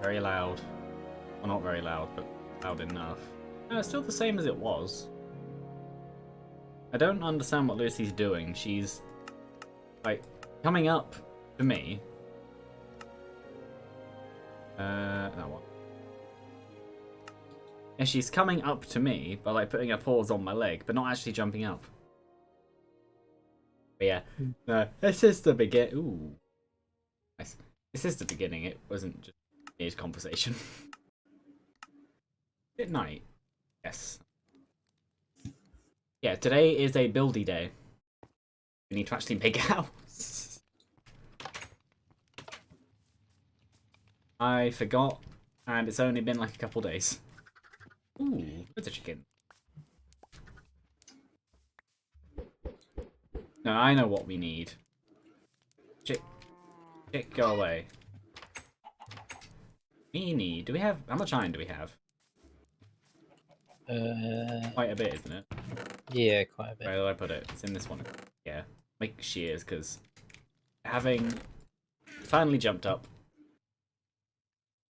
Very loud. Well, not very loud, but loud enough. No, it's still the same as it was. I don't understand what Lucy's doing. She's, like, coming up to me. That one. And she's coming up to me by, like, putting her paws on my leg, but not actually jumping up. But yeah, no, this is the beginning. Ooh. Nice. This is the beginning. It wasn't just his conversation. At night. Yes. Yeah, today is a buildy day. We need to actually make a house. I forgot, and it's only been like a couple days. Ooh, there's a chicken. No, I know what we need. Chick, go away. We need. Do we have? How much iron do we have? Quite a bit, isn't it? Yeah, quite a bit. Where did I put it? It's in this one. Yeah. Make shears, because having finally jumped up.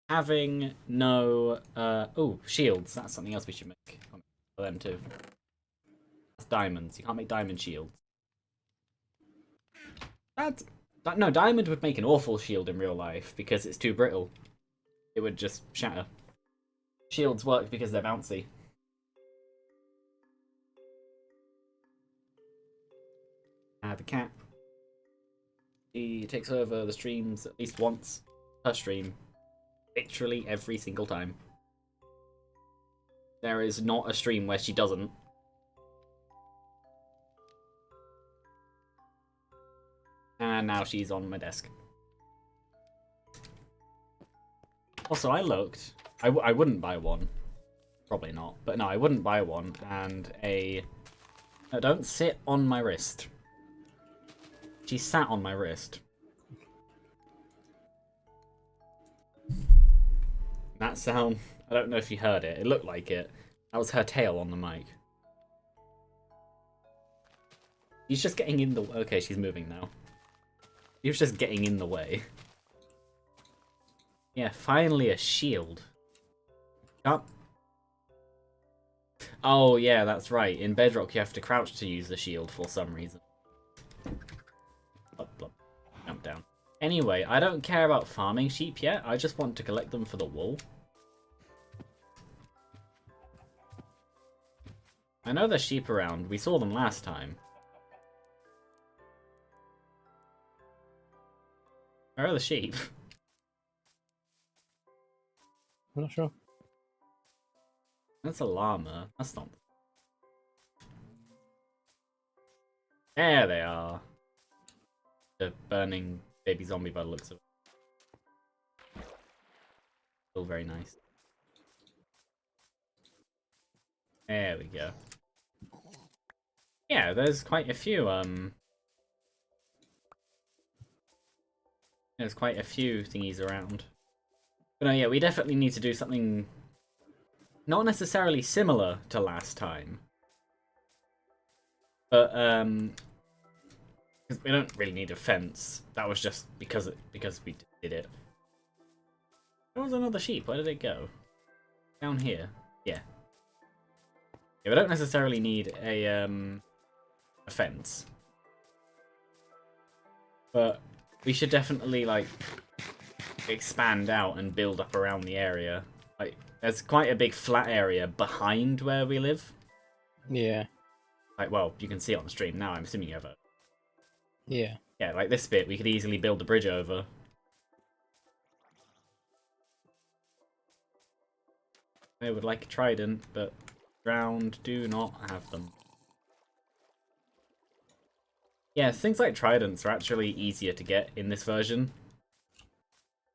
Having no oh, shields, that's something else we should make for them too. That's diamonds. You can't make diamond shields. No, diamond would make an awful shield in real life because it's too brittle. It would just shatter. Shields work because they're bouncy. The cat. He takes over the streams at least once per stream. Literally every single time. There is not a stream where she doesn't. And now she's on my desk. Also, I looked. I wouldn't buy one. Probably not. But no, I wouldn't buy one. And a... No, don't sit on my wrist. She sat on my wrist. That sound... I don't know if you heard it. It looked like it. That was her tail on the mic. She's just getting in the... Okay, she's moving now. She was just getting in the way. Yeah, finally a shield. Can't... Oh, yeah, that's right. In Bedrock, you have to crouch to use the shield for some reason. Blub, blub. Jump down. Anyway, I don't care about farming sheep yet. I just want to collect them for the wool. I know there's sheep around. We saw them last time. Where are the sheep? I'm not sure. That's a llama. That's not... There they are. The burning baby zombie by the looks of it. Still very nice. There we go. Yeah, there's quite a few, There's quite a few thingies around. But no, yeah, we definitely need to do something not necessarily similar to last time. But, because we don't really need a fence. That was just because we did it. There was another sheep. Where did it go? Down here. Yeah. Yeah, we don't necessarily need a fence. But we should definitely, like, expand out and build up around the area. Like, there's quite a big flat area behind where we live. Yeah. Like, well, you can see it on the stream now. I'm assuming you have it. Yeah. Yeah, like this bit, we could easily build a bridge over. I would like a trident, but ground do not have them. Yeah, things like tridents are actually easier to get in this version.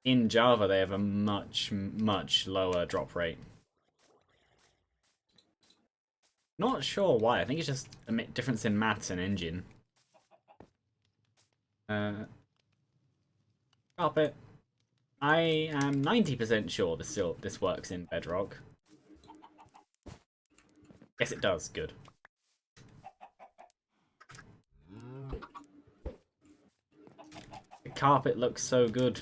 In Java, they have a much, much lower drop rate. Not sure why. I think it's just a difference in maths and engine. Carpet. I am 90% sure this works in Bedrock. Yes, it does. Good. The carpet looks so good.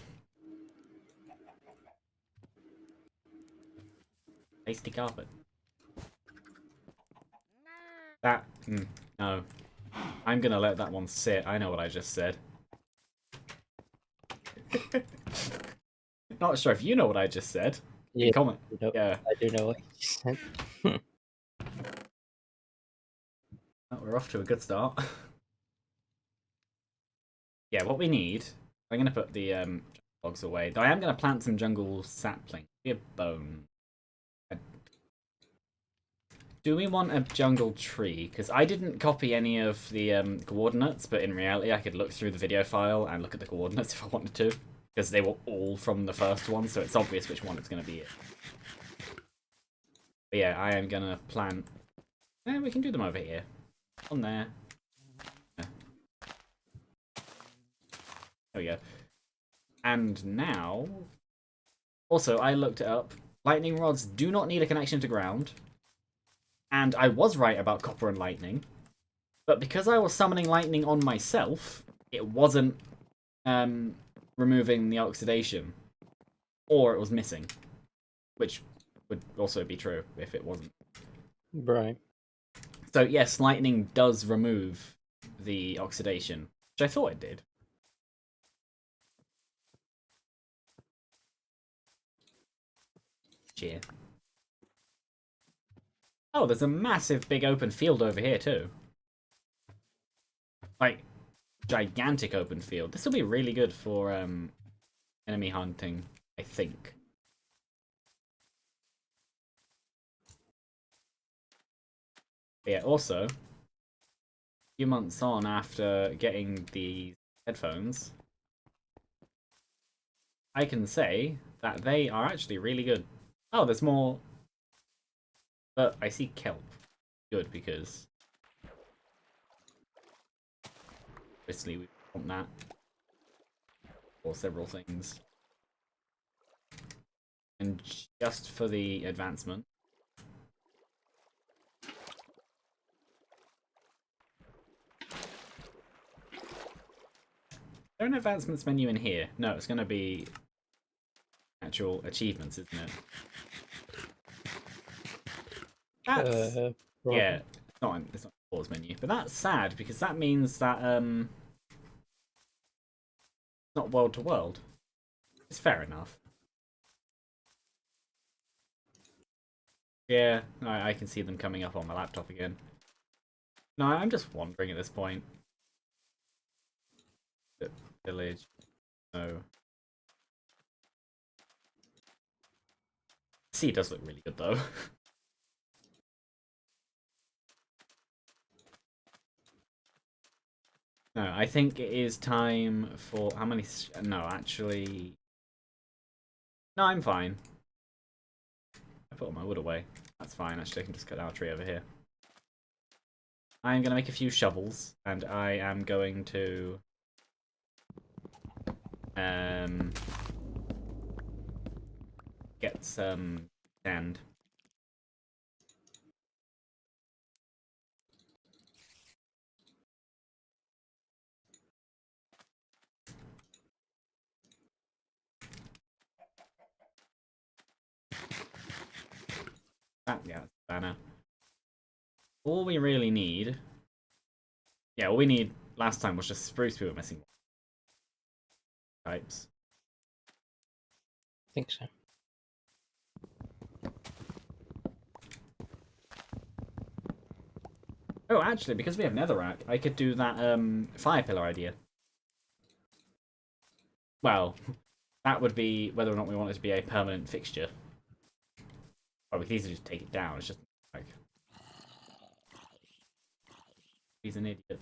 Pasty carpet. That... no. I'm gonna let that one sit. I know what I just said. Not sure if you know what I just said. Yeah, Comment. I do know what you said. Oh, we're off to a good start. Yeah, what we need... I'm gonna put the logs away. Though I am gonna plant some jungle sapling. Be a bone. Do we want a jungle tree? Because I didn't copy any of the coordinates, but in reality I could look through the video file and look at the coordinates if I wanted to. Because they were all from the first one, so it's obvious which one it's going to be. But yeah, I am going to plant... we can do them over here. On there. Yeah. There we go. And now... Also, I looked it up. Lightning rods do not need a connection to ground. And I was right about copper and lightning. But because I was summoning lightning on myself, it wasn't removing the oxidation. Or it was missing. Which would also be true if it wasn't. Right. So yes, lightning does remove the oxidation. Which I thought it did. Cheer. Oh, there's a massive big open field over here too. Like, gigantic open field. This will be really good for enemy hunting, I think. But yeah, also, a few months on after getting these headphones, I can say that they are actually really good. Oh, there's more. But I see kelp. Good, because obviously we want that for several things. And just for the advancement. Is there an advancements menu in here? No, it's going to be actual achievements, isn't it? That's... yeah, it's not a pause menu. But that's sad, because that means that it's not world to world. It's fair enough. Yeah, I can see them coming up on my laptop again. No, I'm just wandering at this point. The village. No. The sea does look really good though. No, I think it is time for... How many... No, actually... No, I'm fine. I put all my wood away. That's fine, actually. I can just cut down a tree over here. I'm going to make a few shovels, and I am going to... get some sand. Yeah, that's a banner. All we really need... Yeah, all we need last time was just spruce we were missing. Types. I think so. Oh, actually, because we have netherrack, I could do that fire pillar idea. Well, that would be whether or not we want it to be a permanent fixture. Or we could easily just take it down. It's just like... He's an idiot.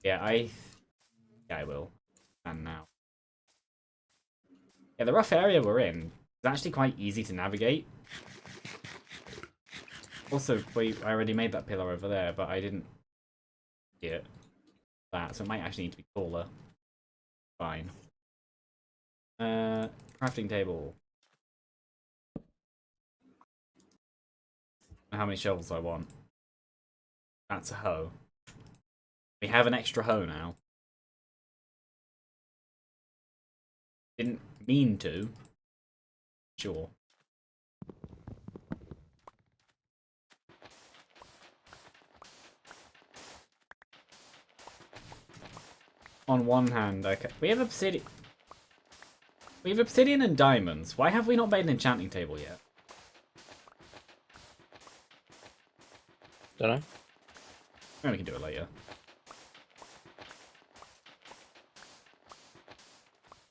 Yeah, I will. And now. Yeah, the rough area we're in is actually quite easy to navigate. Also, I already made that pillar over there, but I didn't get that, so it might actually need to be taller. Fine. Crafting table. How many shovels I want? That's a hoe. We have an extra hoe now. Didn't mean to. Sure. On one hand, okay. We have obsidian. We have obsidian and diamonds. Why have we not made an enchanting table yet? Don't know. Maybe we can do it later.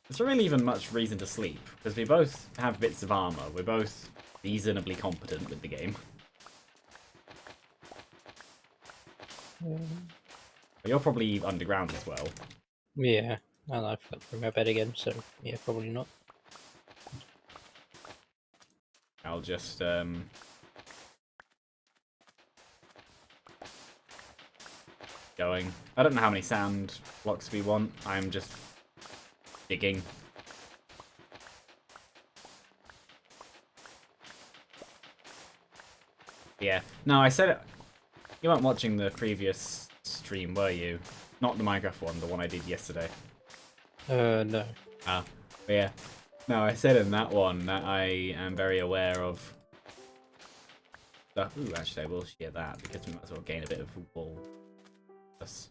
There's not really even much reason to sleep, because we both have bits of armor. We're both reasonably competent with the game. But you're probably underground as well. Yeah, and I forgot to bring my bed again, so yeah, probably not. I'll just going. I don't know how many sand blocks we want. I'm just digging. Yeah. No, I said it. You weren't watching the previous stream, were you? Not the Minecraft one, the one I did yesterday. No. Ah, but yeah. No, I said in that one that I am very aware of stuff. Ooh, actually, I will share that because we might as well gain a bit of wool. But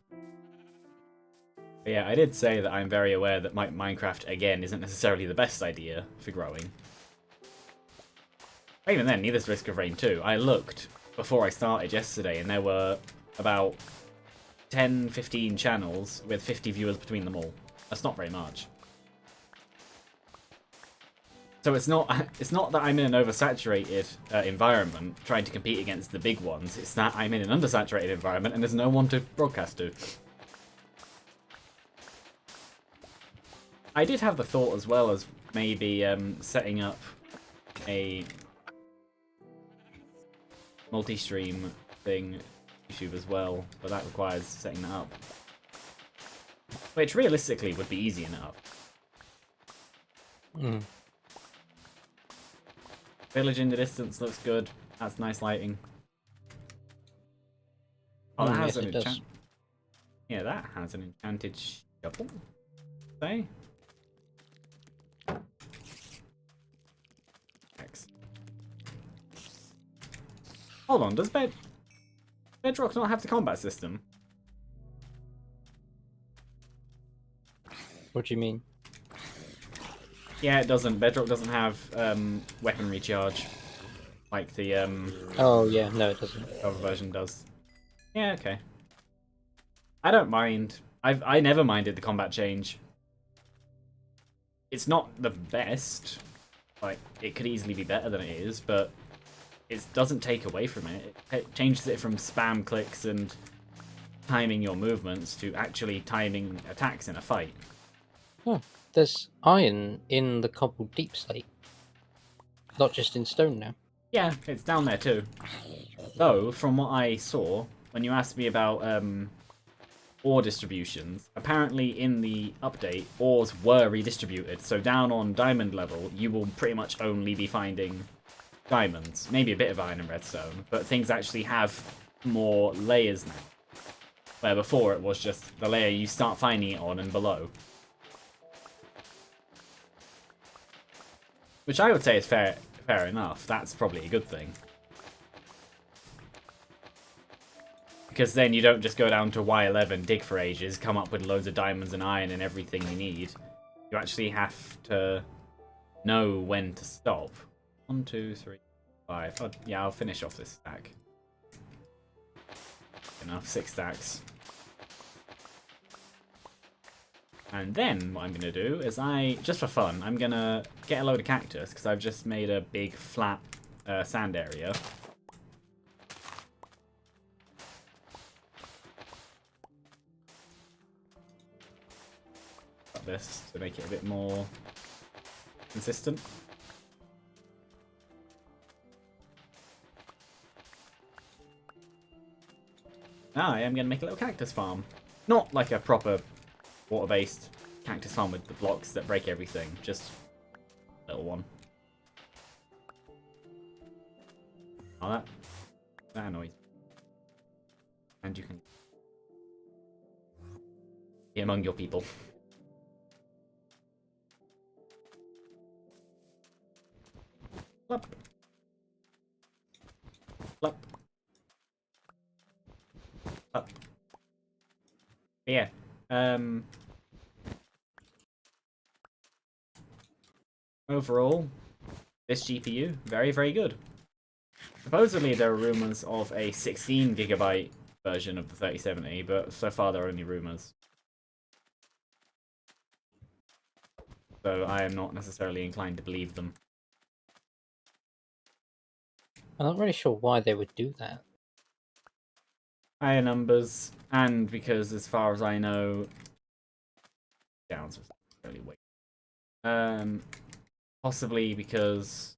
yeah, I did say that I'm very aware that Minecraft, again, isn't necessarily the best idea for growing. Even then, neither's Risk of Rain 2. I looked before I started yesterday, and there were about 10-15 channels with 50 viewers between them all. That's not very much. So it's not that I'm in an oversaturated environment trying to compete against the big ones. It's that I'm in an undersaturated environment and there's no one to broadcast to. I did have the thought as well as maybe setting up a multi-stream thing YouTube as well, but that requires setting that up. Which realistically would be easy enough. Mm. Village in the distance looks good. That's nice lighting. Oh, that has Yes, an it does. enchant. Yeah, that has an enchanted shovel. Say. X. Hold on, does Bedrock not have the combat system? What do you mean? Yeah, it doesn't. Bedrock doesn't have weapon recharge like the Oh yeah, no, it doesn't. other version does. Yeah, okay. I don't mind. I never minded the combat change. It's not the best. Like, it could easily be better than it is, but it doesn't take away from it. It changes it from spam clicks and timing your movements to actually timing attacks in a fight. Oh, there's iron in the cobbled deep slate, not just in stone now. Yeah, it's down there too. Though, from what I saw, when you asked me about ore distributions, apparently in the update, ores were redistributed. So down on diamond level, you will pretty much only be finding diamonds. Maybe a bit of iron and redstone, but things actually have more layers now. Where before it was just the layer you start finding it on and below. Which I would say is fair enough. That's probably a good thing. Because then you don't just go down to Y11, dig for ages, come up with loads of diamonds and iron and everything you need. You actually have to know when to stop. 1, 2, 3, 5. Oh, yeah, I'll finish off this stack. Enough, 6 stacks. And then what I'm going to do is just for fun, I'm going to get a load of cactus because I've just made a big flat sand area. Got this to make it a bit more consistent. Now I am going to make a little cactus farm. Not like a proper water-based cactus farm with the blocks that break everything, just a little one. Oh, that annoys me. And you can be among your people. Plop. Plop. Plop. But yeah. Overall, this GPU, very, very good. Supposedly there are rumors of a 16GB version of the 3070, but so far they're only rumors. So I am not necessarily inclined to believe them. I'm not really sure why they would do that. Higher numbers, and because as far as I know, downs was really weak. Possibly because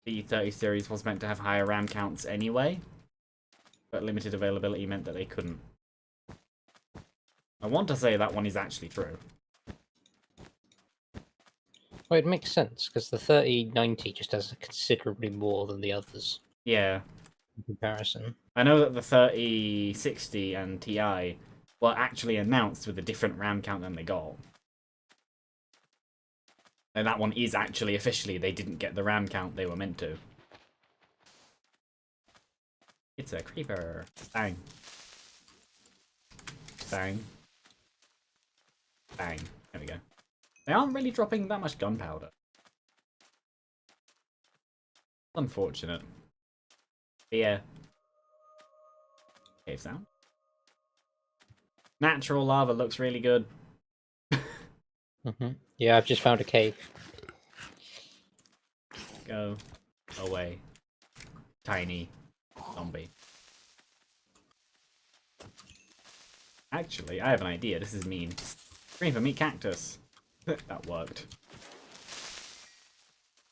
the 30 series was meant to have higher RAM counts anyway, but limited availability meant that they couldn't. I want to say that one is actually true. Well, it makes sense, because the 3090 just has considerably more than the others Yeah. in comparison. I know that the 3060 and Ti were actually announced with a different RAM count than they got. And that one is actually officially, they didn't get the RAM count they were meant to. It's a creeper. Bang. Bang. Bang. There we go. They aren't really dropping that much gunpowder. Unfortunate. But yeah. Cave sound. Natural lava looks really good. Yeah, I've just found a cave. Go away. Tiny zombie. Actually, I have an idea. This is mean. Green for meat cactus. That worked.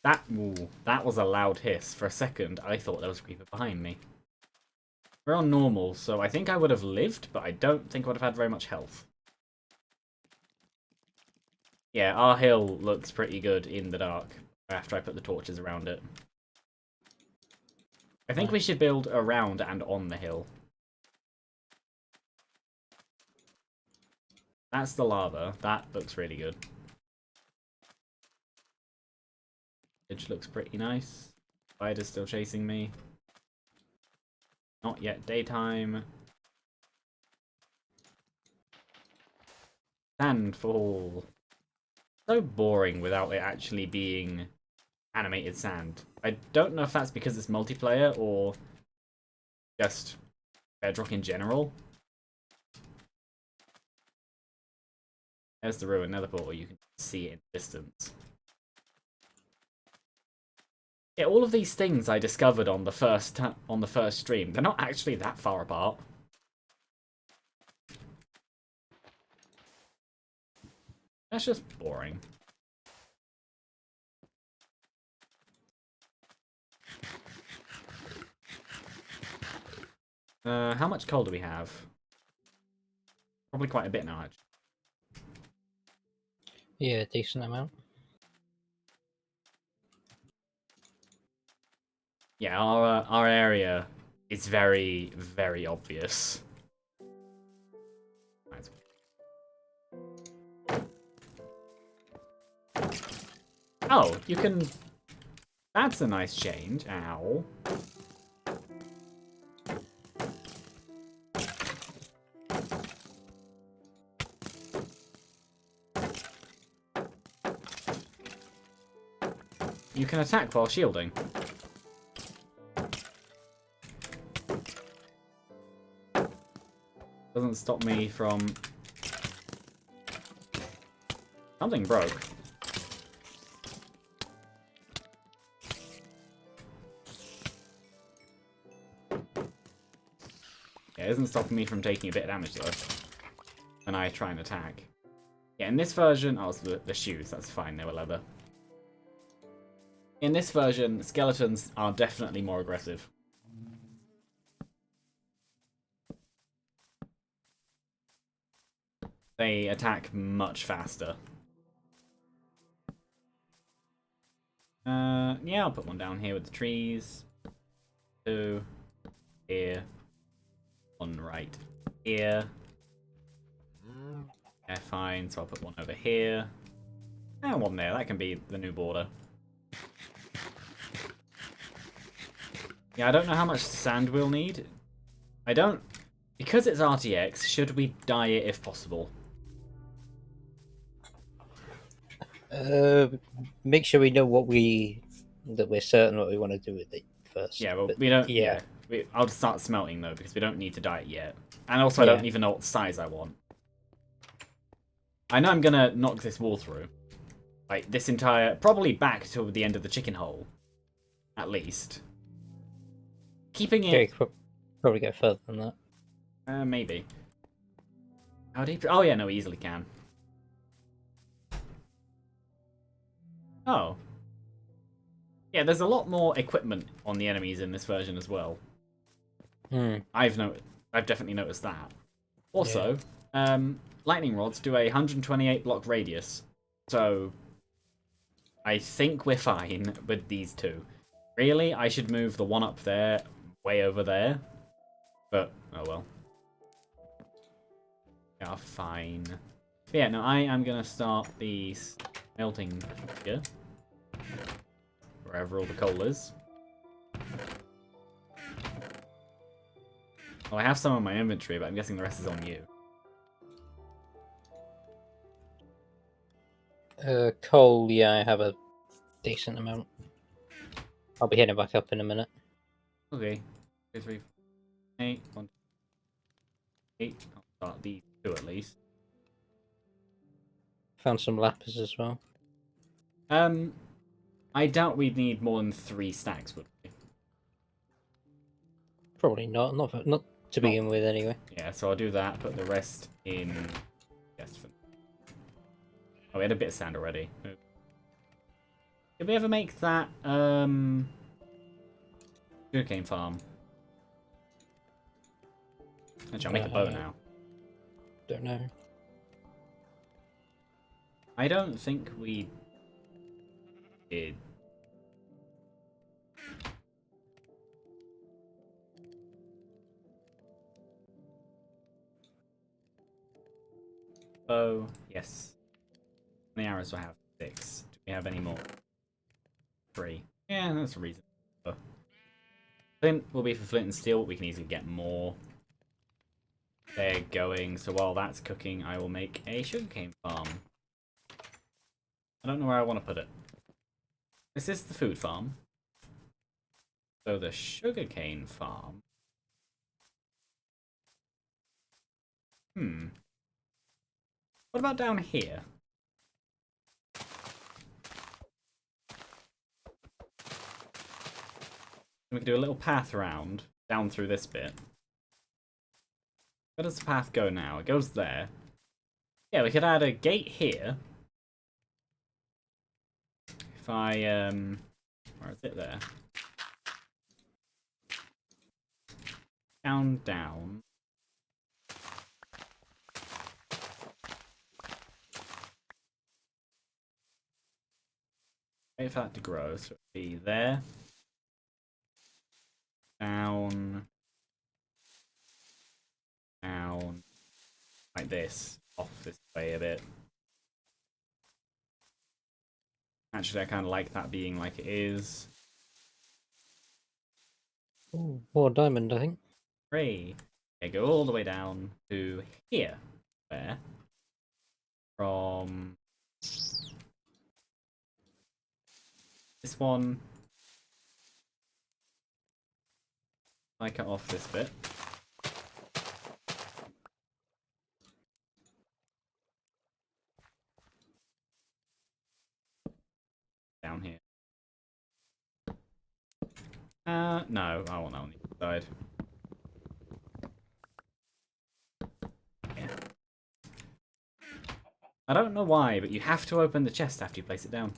That was a loud hiss. For a second, I thought there was a creeper behind me. We're on normal, so I think I would have lived, but I don't think I would have had very much health. Yeah, our hill looks pretty good in the dark after I put the torches around it. I think we should build around and on the hill. That's the lava. That looks really good. Edge looks pretty nice. Spider's still chasing me. Not yet daytime. Sandfall. So boring without it actually being animated sand. I don't know if that's because it's multiplayer or just Bedrock in general. There's the ruined nether portal. You can see it in the distance. Yeah, all of these things I discovered on the first stream, they're not actually that far apart. That's just boring. How much coal do we have? Probably quite a bit now, actually. Yeah, decent amount. Yeah, our area is very, very obvious. Oh, you can... That's a nice change. Ow. You can attack while shielding. Doesn't stop me from... Something broke. Yeah, it isn't stopping me from taking a bit of damage though. When I try and attack. Yeah, in this version... Oh, it's the shoes. That's fine. They were leather. In this version, skeletons are definitely more aggressive. They attack much faster. Yeah, I'll put one down here with the trees. Two. Here. One right here. Yeah, fine. So I'll put one over here. And one there. That can be the new border. Yeah, I don't know how much sand we'll need. I don't... Because it's RTX, should we dye it if possible? Make sure we know that we're certain what we want to do with it first. Yeah, well, But we don't... yeah, I'll just start smelting, though, because we don't need to dye it yet. And also, I yeah. don't even know what size I want. I know I'm gonna knock this wall through. Like, this entire... Probably back to the end of the chicken hole. At least. Keeping Okay, it... probably go further than that. Maybe. How deep? Oh, yeah, no, we easily can. Oh. Yeah, there's a lot more equipment on the enemies in this version as well. Hmm. I've definitely noticed that. Also, lightning rods do a 128 block radius. So, I think we're fine with these two. Really, I should move the one up there way over there. But, oh well. Yeah, fine. But yeah, no, I am going to start the smelting here. Wherever all the coal is. Well, I have some in my inventory, but I'm guessing the rest is on you. Coal, yeah, I have a decent amount. I'll be heading back up in a minute. Okay. 2, 3, 4, 8, 1, 8. I'll start these two at least. Found some lapis as well. I doubt we'd need more than 3 stacks, would we? Probably not. Not to begin with, anyway. Yeah, so I'll do that. Put the rest in. Yes. Oh, we had a bit of sand already. Did we ever make that Sugarcane Farm? Actually, I'll make a boat now. Don't know. I don't think we did. Oh, yes. How many arrows do I have? 6. Do we have any more? 3. Yeah, that's a reason. Flint will be for flint and steel, but we can easily get more. They're going, so while that's cooking, I will make a sugarcane farm. I don't know where I want to put it. This is the food farm. So the sugarcane farm. What about down here? We can do a little path around, down through this bit. Where does the path go now? It goes there. Yeah, we could add a gate here. If I, where is it there? Down. Wait for that to grow, so it'll be there. Down. Like this. Off this way a bit. Actually, I kind of like that being like it is. Ooh, more diamond, I think. Hooray! Okay, go all the way down to here. Where? From this one. I cut off this bit. Down here. No, I want that on the side. Yeah. I don't know why, but you have to open the chest after you place it down.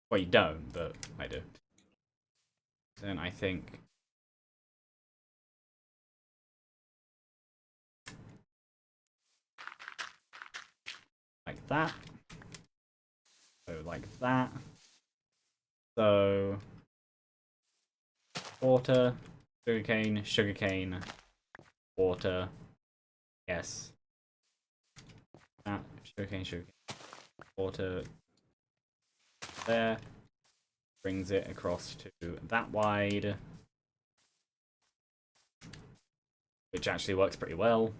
Well, you don't, but I do. Then I think... like that. So, like that. So... water, sugarcane, water. Yes. That, sugarcane. Water. There. Brings it across to that wide. which actually works pretty well.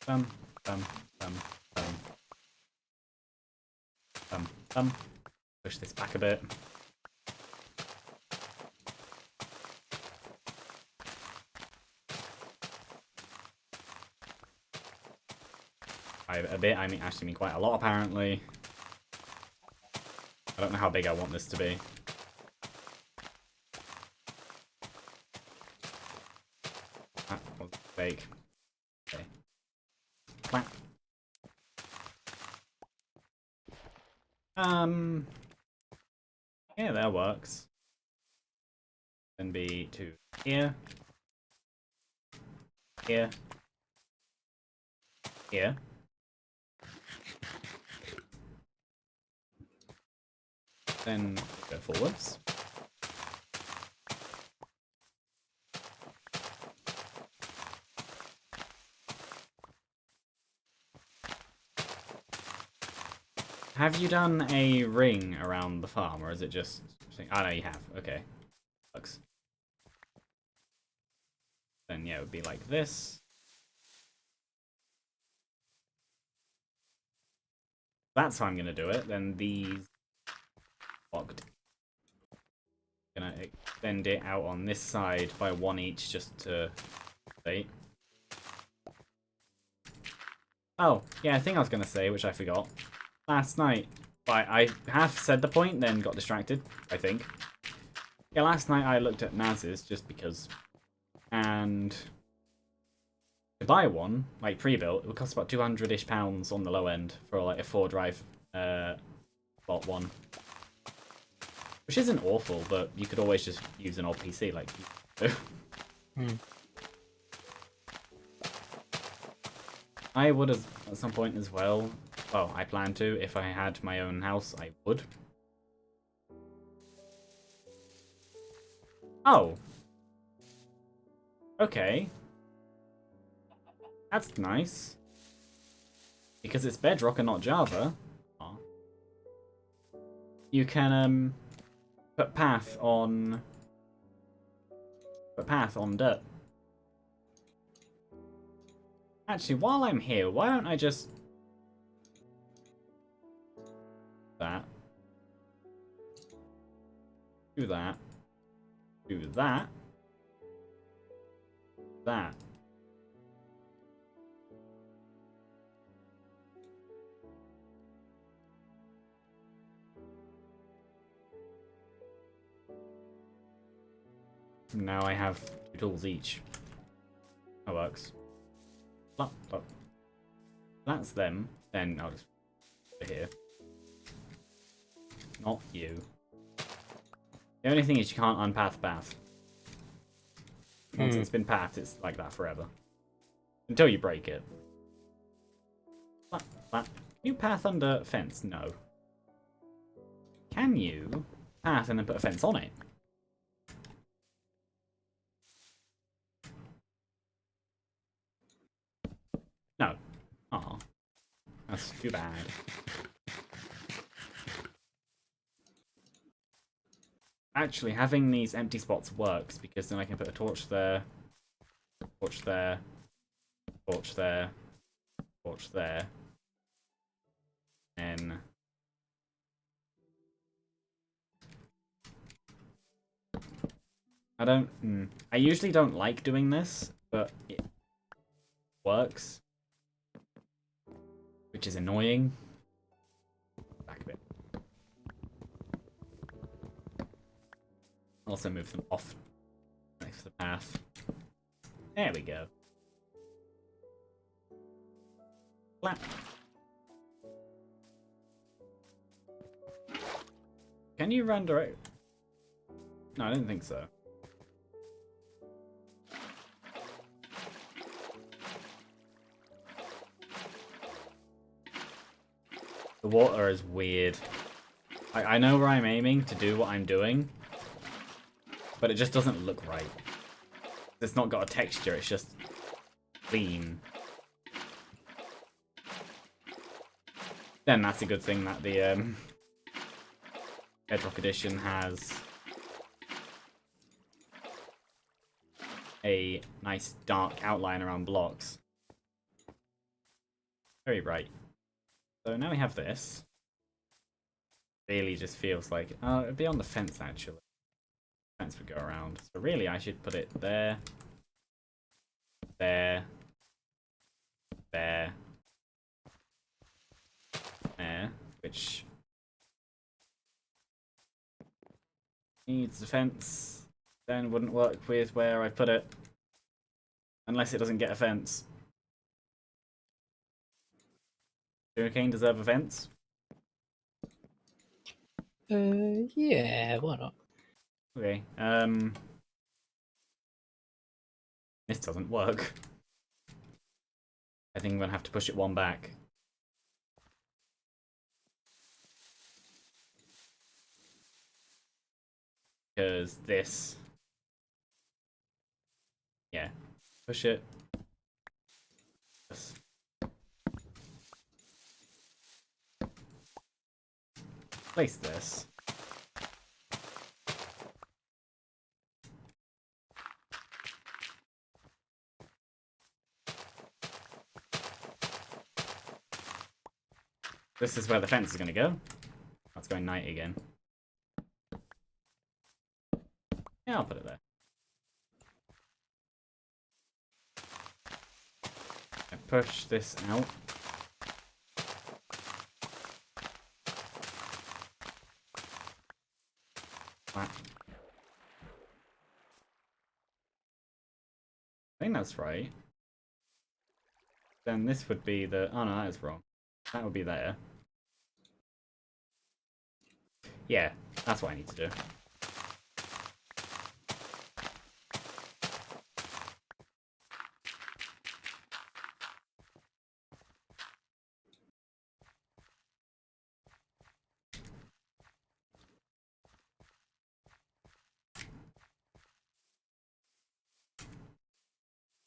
Bum, bum, bum, bum. Bum, bum. Push this back a bit. By a bit, I actually mean quite a lot, apparently. I don't know how big I want this to be. That was fake. Okay. Clap. Yeah, that works. Then be to here. Here. Here. Then go forwards. Have you done a ring around the farm, or is it just... Oh, no, you have. Okay. Works. Then, yeah, it would be like this. That's how I'm going to do it. Then these... Locked. Gonna extend it out on this side by one each, just to... Wait. Oh, yeah, I think I was going to say, which I forgot. Last night, I half said the point, then got distracted, I think. Yeah, last night I looked at Naz's, just because. And to buy one, like pre-built, it would cost about £200-ish on the low end for like a 4-drive bot one. Which isn't awful, but you could always just use an old PC like you do. I would at some point as well. Well, I plan to. If I had my own house, I would. Oh. Okay. That's nice. Because it's Bedrock and not Java. Oh. You can put path on dirt. Actually, while I'm here, why don't I just that, do that, do that, that. Now I have 2 tools each. That works. But that's them. Then I'll just put it here. Not you. The only thing is you can't unpath path. Once it's been pathed, it's like that forever. Until you break it. Can you path under fence? No. Can you path and then put a fence on it? No. Aw. That's too bad. Actually, having these empty spots works, because then I can put a torch there, torch there, torch there, torch there, and I usually don't like doing this, but it works, which is annoying. Back a bit. Also move them off next to the path. There we go. Flap. Can you run direct? No, I don't think so. The water is weird. I know where I'm aiming to do what I'm doing, but it just doesn't look right. It's not got a texture, it's just clean. Then that's a good thing that the Bedrock Edition has a nice dark outline around blocks. Very bright. So now we have this. Really just feels like... it'd be on the fence, actually. The fence would go around. So really, I should put it there. There. There. There. Which... needs a fence. Then wouldn't work with where I put it. Unless it doesn't get a fence. Sugarcane deserve a fence? Yeah, why not? Okay, this doesn't work. I think I'm gonna have to push it one back. Because this... yeah. Push it. Yes. Place this. This is where the fence is going to go. That's going night again. Yeah, I'll put it there. I push this out. I think that's right. Then this would be the... oh no, that is wrong. That would be there. Yeah, that's what I need to do.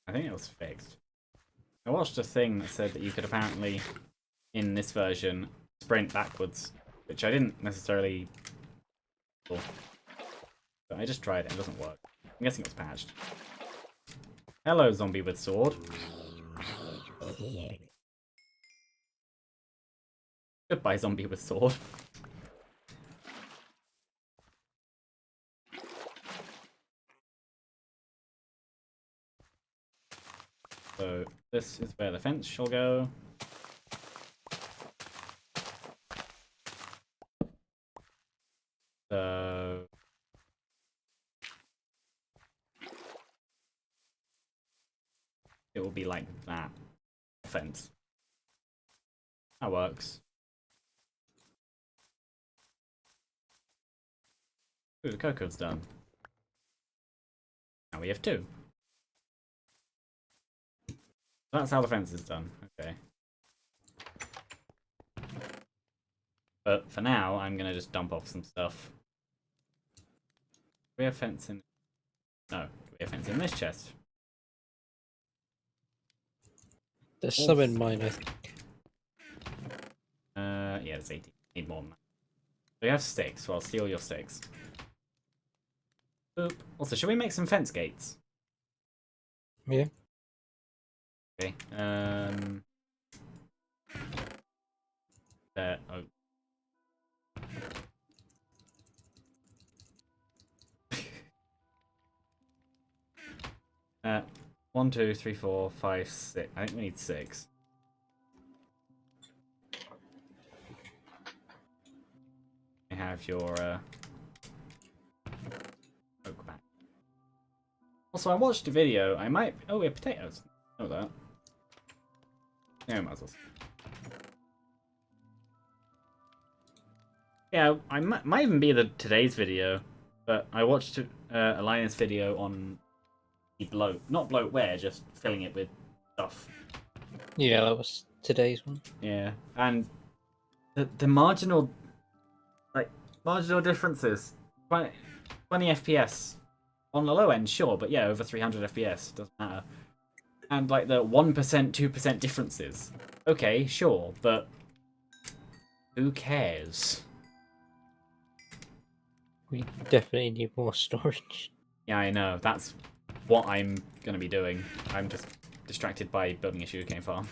I think it was fixed. I watched a thing that said that you could apparently, in this version, sprint backwards, which I didn't necessarily... but I just tried it, it doesn't work. I'm guessing it's patched. Hello, zombie with sword. Goodbye, zombie with sword. So this is where the fence shall go. So it will be like that. Fence. That works. Ooh, the cocoa's done. Now we have two. That's how the fence is done. Okay. But for now, I'm gonna just dump off some stuff. Do we have fence in... no. Do we have fence in this chest? There's some in mine, I think. Yeah, there's 80. Need more than that. We have sticks, so I'll steal your sticks. Boop. Also, should we make some fence gates? Yeah. Okay. Oh. 1, 2, 3, 4, 5, 6. I think we need 6. I have your oak back. Also, I watched a video. I might... oh, we have potatoes. Know that. Yeah, I might as well. Yeah, I might even be today's video, but I watched a Linus video on the bloat. Not bloatware, just filling it with stuff. Yeah, that was today's one. Yeah, and the marginal differences. 20 FPS on the low end, sure, but yeah, over 300 FPS doesn't matter. And like the 1%, 2% differences. Okay, sure, but who cares? We definitely need more storage. Yeah, I know. That's what I'm going to be doing. I'm just distracted by building a sugarcane farm.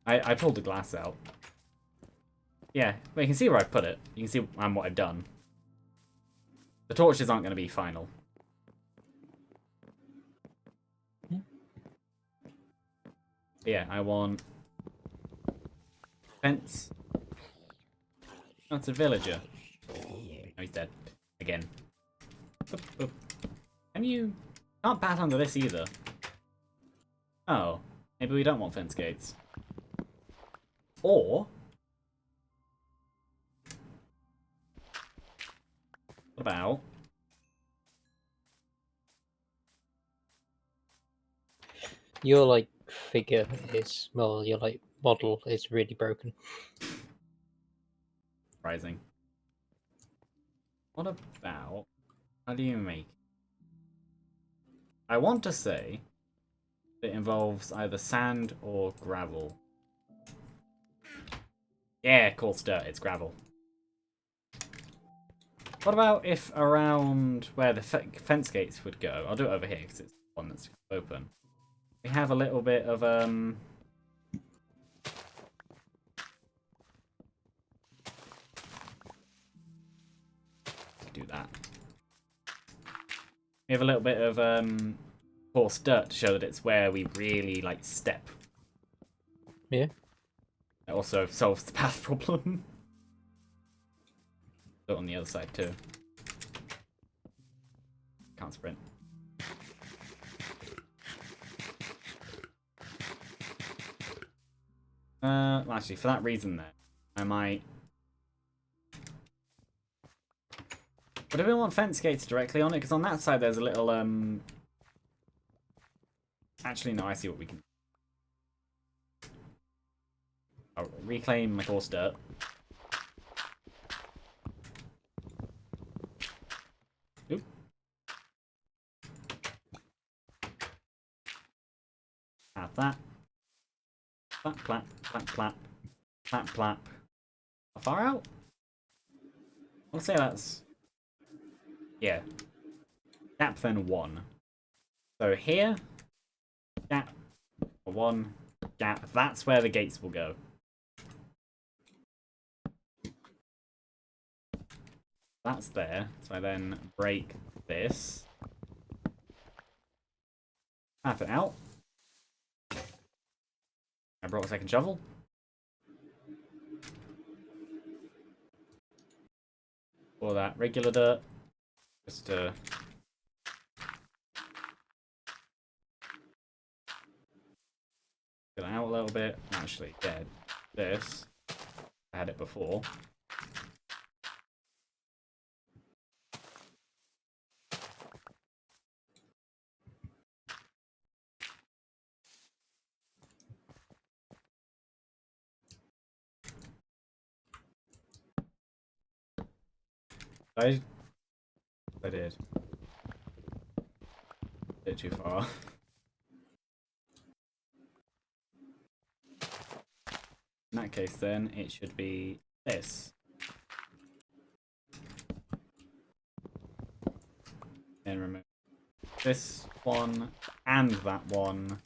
I pulled the glass out. Yeah, well, you can see where I put it. You can see what I've done. The torches aren't going to be final. But yeah, I want fence. Oh, it's a villager. Oh, he's dead. Again. Boop, boop. Can you... Can't bat under this either. Oh. Maybe we don't want fence gates. Or... What about... Your like figure is, well, your like model is really broken. Rising. What about... How do you make... I want to say it involves either sand or gravel. Yeah, cool dirt. It's gravel. What about if around where the fence gates would go? I'll do it over here because it's the one that's open. We have a little bit of do that. We have a little bit of coarse dirt to show that it's where we really like step. Yeah. It also solves the path problem. Do it on the other side too. Can't sprint. Well, actually, for that reason, there, I might. But I don't want fence gates directly on it, because on that side there's a little Actually, no. I see what we can. I'll reclaim my coarse dirt. Oop. Have that. Clap, clap, clap, clap, clap, clap. How far out? I'll say that's... Yeah. Gap then 1. So here, gap 1, gap. That's where the gates will go. That's there. So I then break this. Path it out. I brought a second shovel. For that regular dirt. Just to... Get it out a little bit. Actually, yeah, this. I had it before. I did. Bit too far. In that case, then it should be this. And remove this one and that one,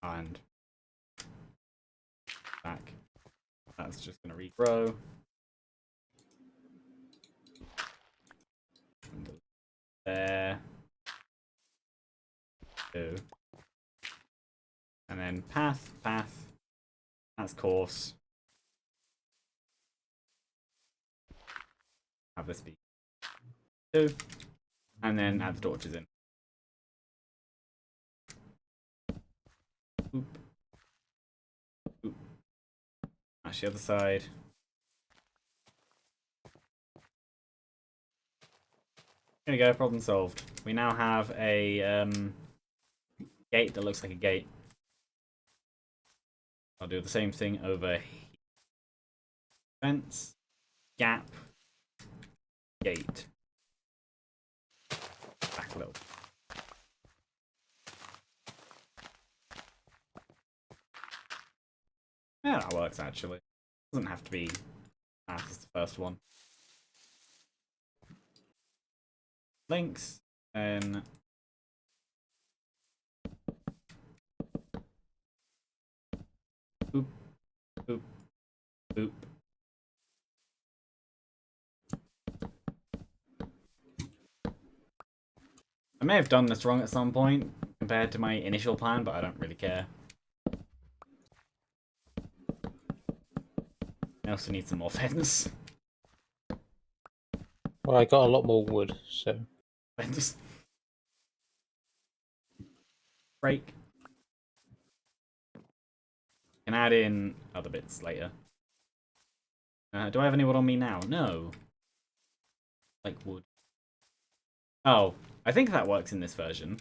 and back. That's just going to regrow. There. 2. And then path, path. That's coarse. Have this be 2. And then add the torches in. Oop. Oop. Match the other side. There we go, problem solved. We now have a gate that looks like a gate. I'll do the same thing over here. Fence, gap, gate. Back a little. Yeah, that works actually. Doesn't have to be as the first one. links, then boop, boop, boop. I may have done this wrong at some point compared to my initial plan, but I don't really care. I also need some more fence. Well, I got a lot more wood, so... Fence. Break. Can add in other bits later. Do I have any wood on me now? No. Like wood. Oh, I think that works in this version.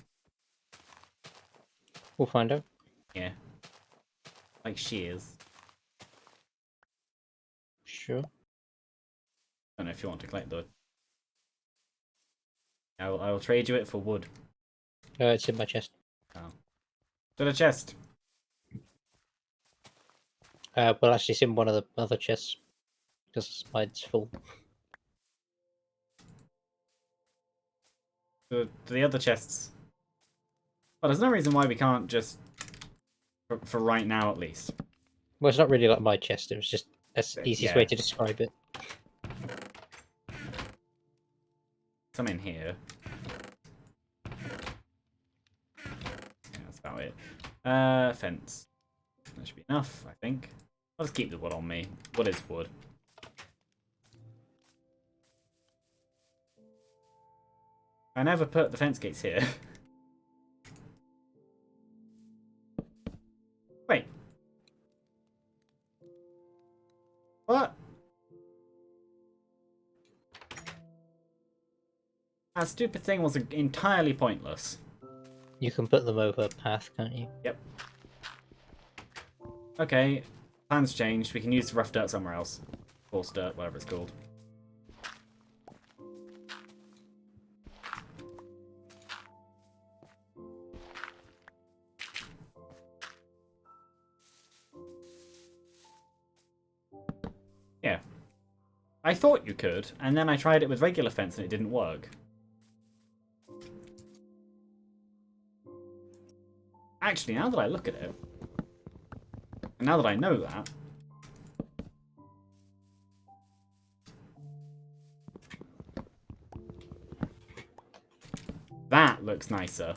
We'll find out. Yeah. Like shears. Sure. I don't know if you want to collect the... I will trade you it for wood. It's in my chest. Oh. To the chest. Well, actually, it's in one of the other chests because mine's full. To the other chests. Well, there's no reason why we can't just... For right now, at least. Well, it's not really like my chest. It was just that's the easiest way to describe it. Some in here. Yeah, that's about it. Fence. That should be enough, I think. I'll just keep the wood on me. Wood is wood. I never put the fence gates here. Wait. What? That stupid thing was entirely pointless. You can put them over a path, can't you? Yep. Okay. Plans changed. We can use the rough dirt somewhere else. Coarse dirt, whatever it's called. Yeah. I thought you could, and then I tried it with regular fence and it didn't work. Actually, now that I look at it, and now that I know that, that looks nicer.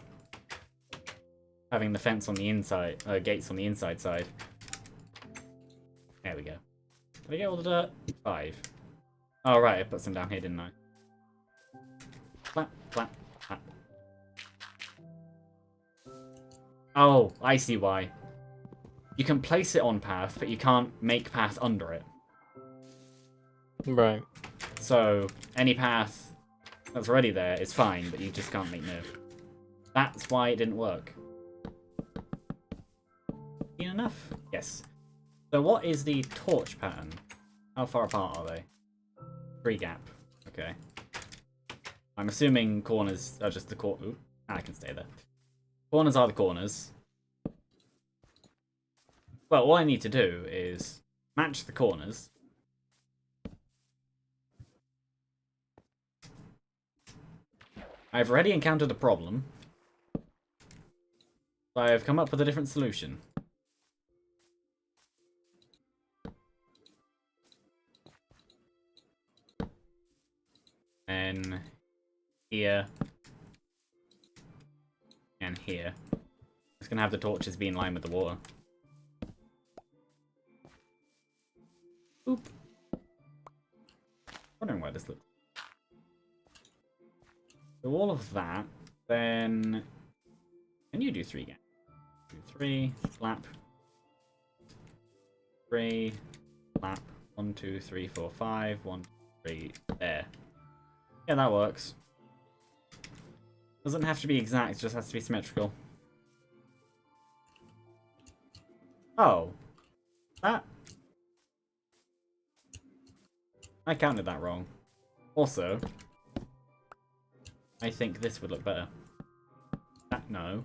Having the fence on the inside, gates on the inside side. There we go. Did I get all the dirt? 5. Oh, right, I put some down here, didn't I? Clap, clap, clap. Oh, I see why. You can place it on path, but you can't make path under it. Right. So, any path that's already there is fine, but you just can't make new. That's why it didn't work. Enough? Yes. So what is the torch pattern? How far apart are they? 3 gap. Okay. I'm assuming corners are just the corner. I can stay there. Corners are the corners. Well, all I need to do is match the corners. I've already encountered a problem. So I've come up with a different solution. And here. And here. It's going to have the torches be in line with the water. Oop. Wondering why this looks. So all of that, then can you do 3 again? 2, 3, slap. 3, slap. 1, 2, 3, 4, 5. 1, 2, 3. There. Yeah, that works. Doesn't have to be exact, it just has to be symmetrical. Oh. That. I counted that wrong. Also, I think this would look better. That, no.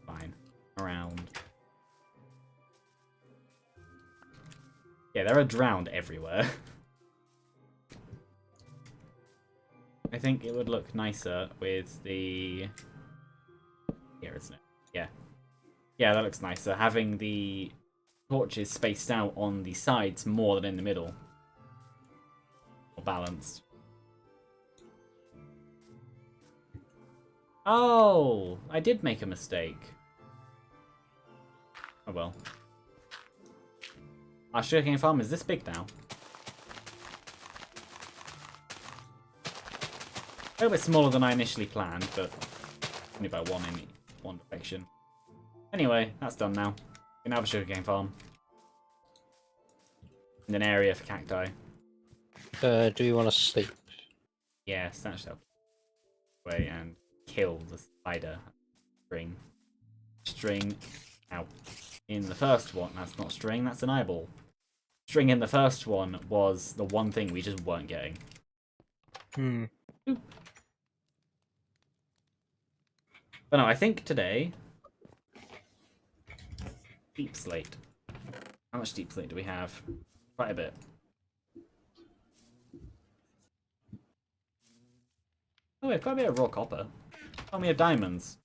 Fine. Around. Yeah, there are drowned everywhere. I think it would look nicer with the... Here, isn't it? Yeah. Yeah, that looks nicer. Having the torches spaced out on the sides more than in the middle. More balanced. Oh! I did make a mistake. Oh well. Our sugarcane farm is this big now. A little bit smaller than I initially planned, but only by one in one direction. Anyway, that's done now. We can have a sugarcane farm. And an area for cacti. Do you want to sleep? Yes, that should help. Away and kill the spider. String. String out. In the first one, that's not string, that's an eyeball. String in the first one was the one thing we just weren't getting. Oop. But no, I think today... Deep slate. How much deep slate do we have? Quite a bit. Oh, we have quite a bit of raw copper. Oh, we have diamonds.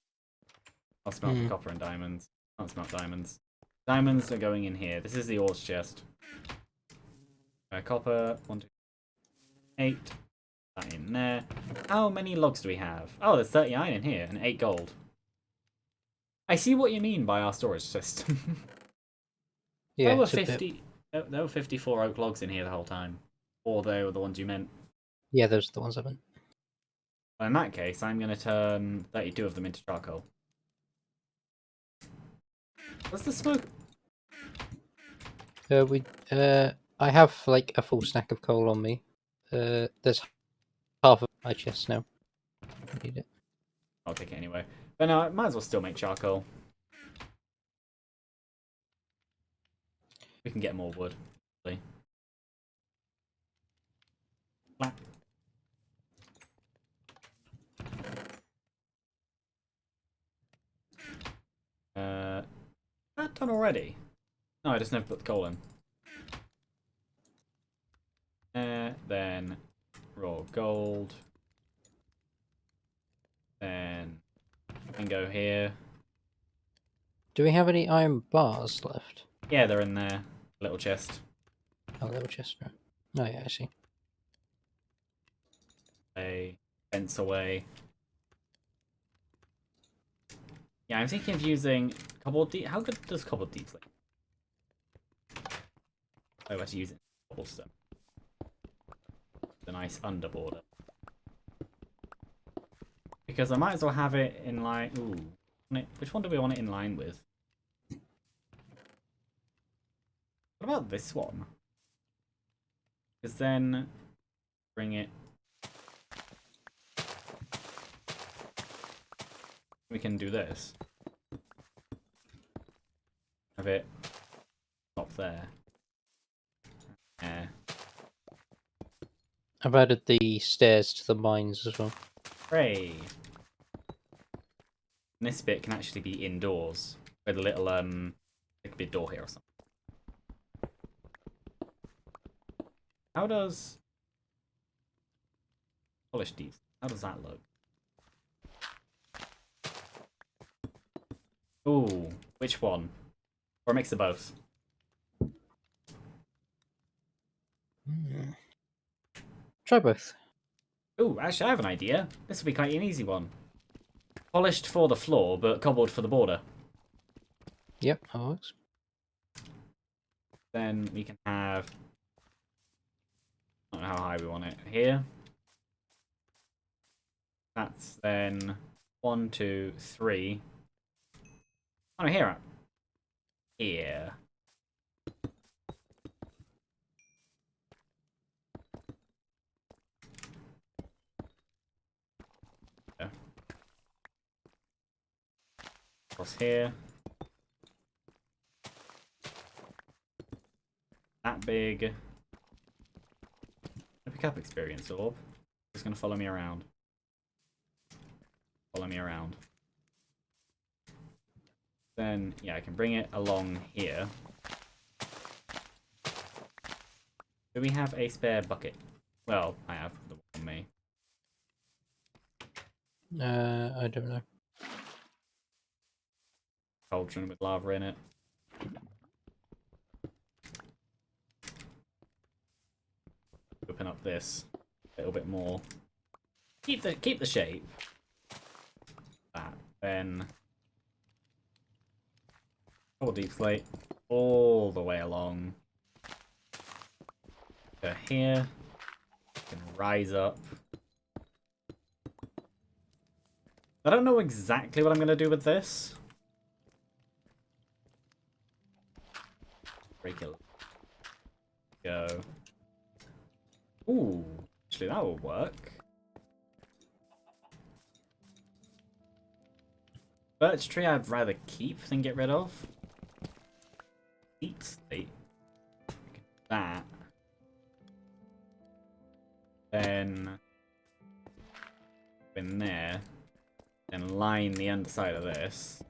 I'll smelt the copper and diamonds. Can't smelt diamonds. Diamonds are going in here. This is the ores chest. Copper, 1, 2, 8. That in there. How many logs do we have? Oh, there's 30 iron in here and 8 gold. I see what you mean by our storage system. Yeah, there were 50. There were 54 oak logs in here the whole time. Or they were the ones you meant. Yeah, those are the ones I meant. Well, in that case, I'm going to turn 32 of them into charcoal. What's the smoke? I have like a full stack of coal on me. There's half of my chest now. I need it. I'll take it anyway. But no, I might as well still make charcoal. We can get more wood. Flat. That done already? No, I just never put the coal in. Then raw gold. Then and go here. Do we have any iron bars left? Yeah, they're in there. Little chest. Oh, little chest. Right. Oh yeah, I see. A fence away. Yeah, I'm thinking of using cobbled deep. How good does cobbled deep slate? Oh, I have to use it in cobblestone. The nice underborder. Because I might as well have it in line. Ooh. Which one do we want it in line with? What about this one? Because then bring it. We can do this. Have it stop there. I've added the stairs to the mines as well. Hooray! And this bit can actually be indoors with a little there could be a door here or something. How does polish deep? How does that look? Ooh, which one? Or a mix of both? Try both. Ooh, actually I have an idea. This will be quite an easy one. Polished for the floor, but cobbled for the border. Yep, that works. Then we can have... I don't know how high we want it. Here. That's then 1, 2, 3. Oh no, here. Here. Yeah. Across here. That big. Pick up experience orb. It's gonna follow me around. Follow me around. Then, yeah, I can bring it along here. Do we have a spare bucket? Well, I have the one on me. I don't know. Cauldron with lava in it. Open up this a little bit more. Keep the shape. That. Then double deep slate all the way along. Go here. Can rise up. I don't know exactly what I'm gonna do with this. Break it. Go. Ooh, actually that will work. Birch tree I'd rather keep than get rid of. Deep slate. That. Then in there. Then line the underside of this.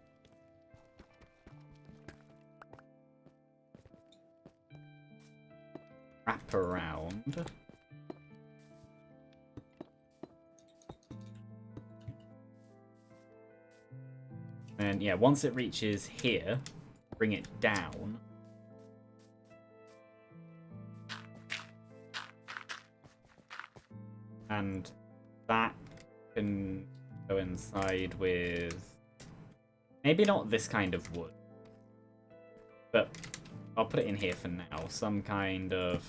Wrap around. And yeah, once it reaches here, bring it down. And that can coincide with maybe not this kind of wood, but I'll put it in here for now. Some kind of,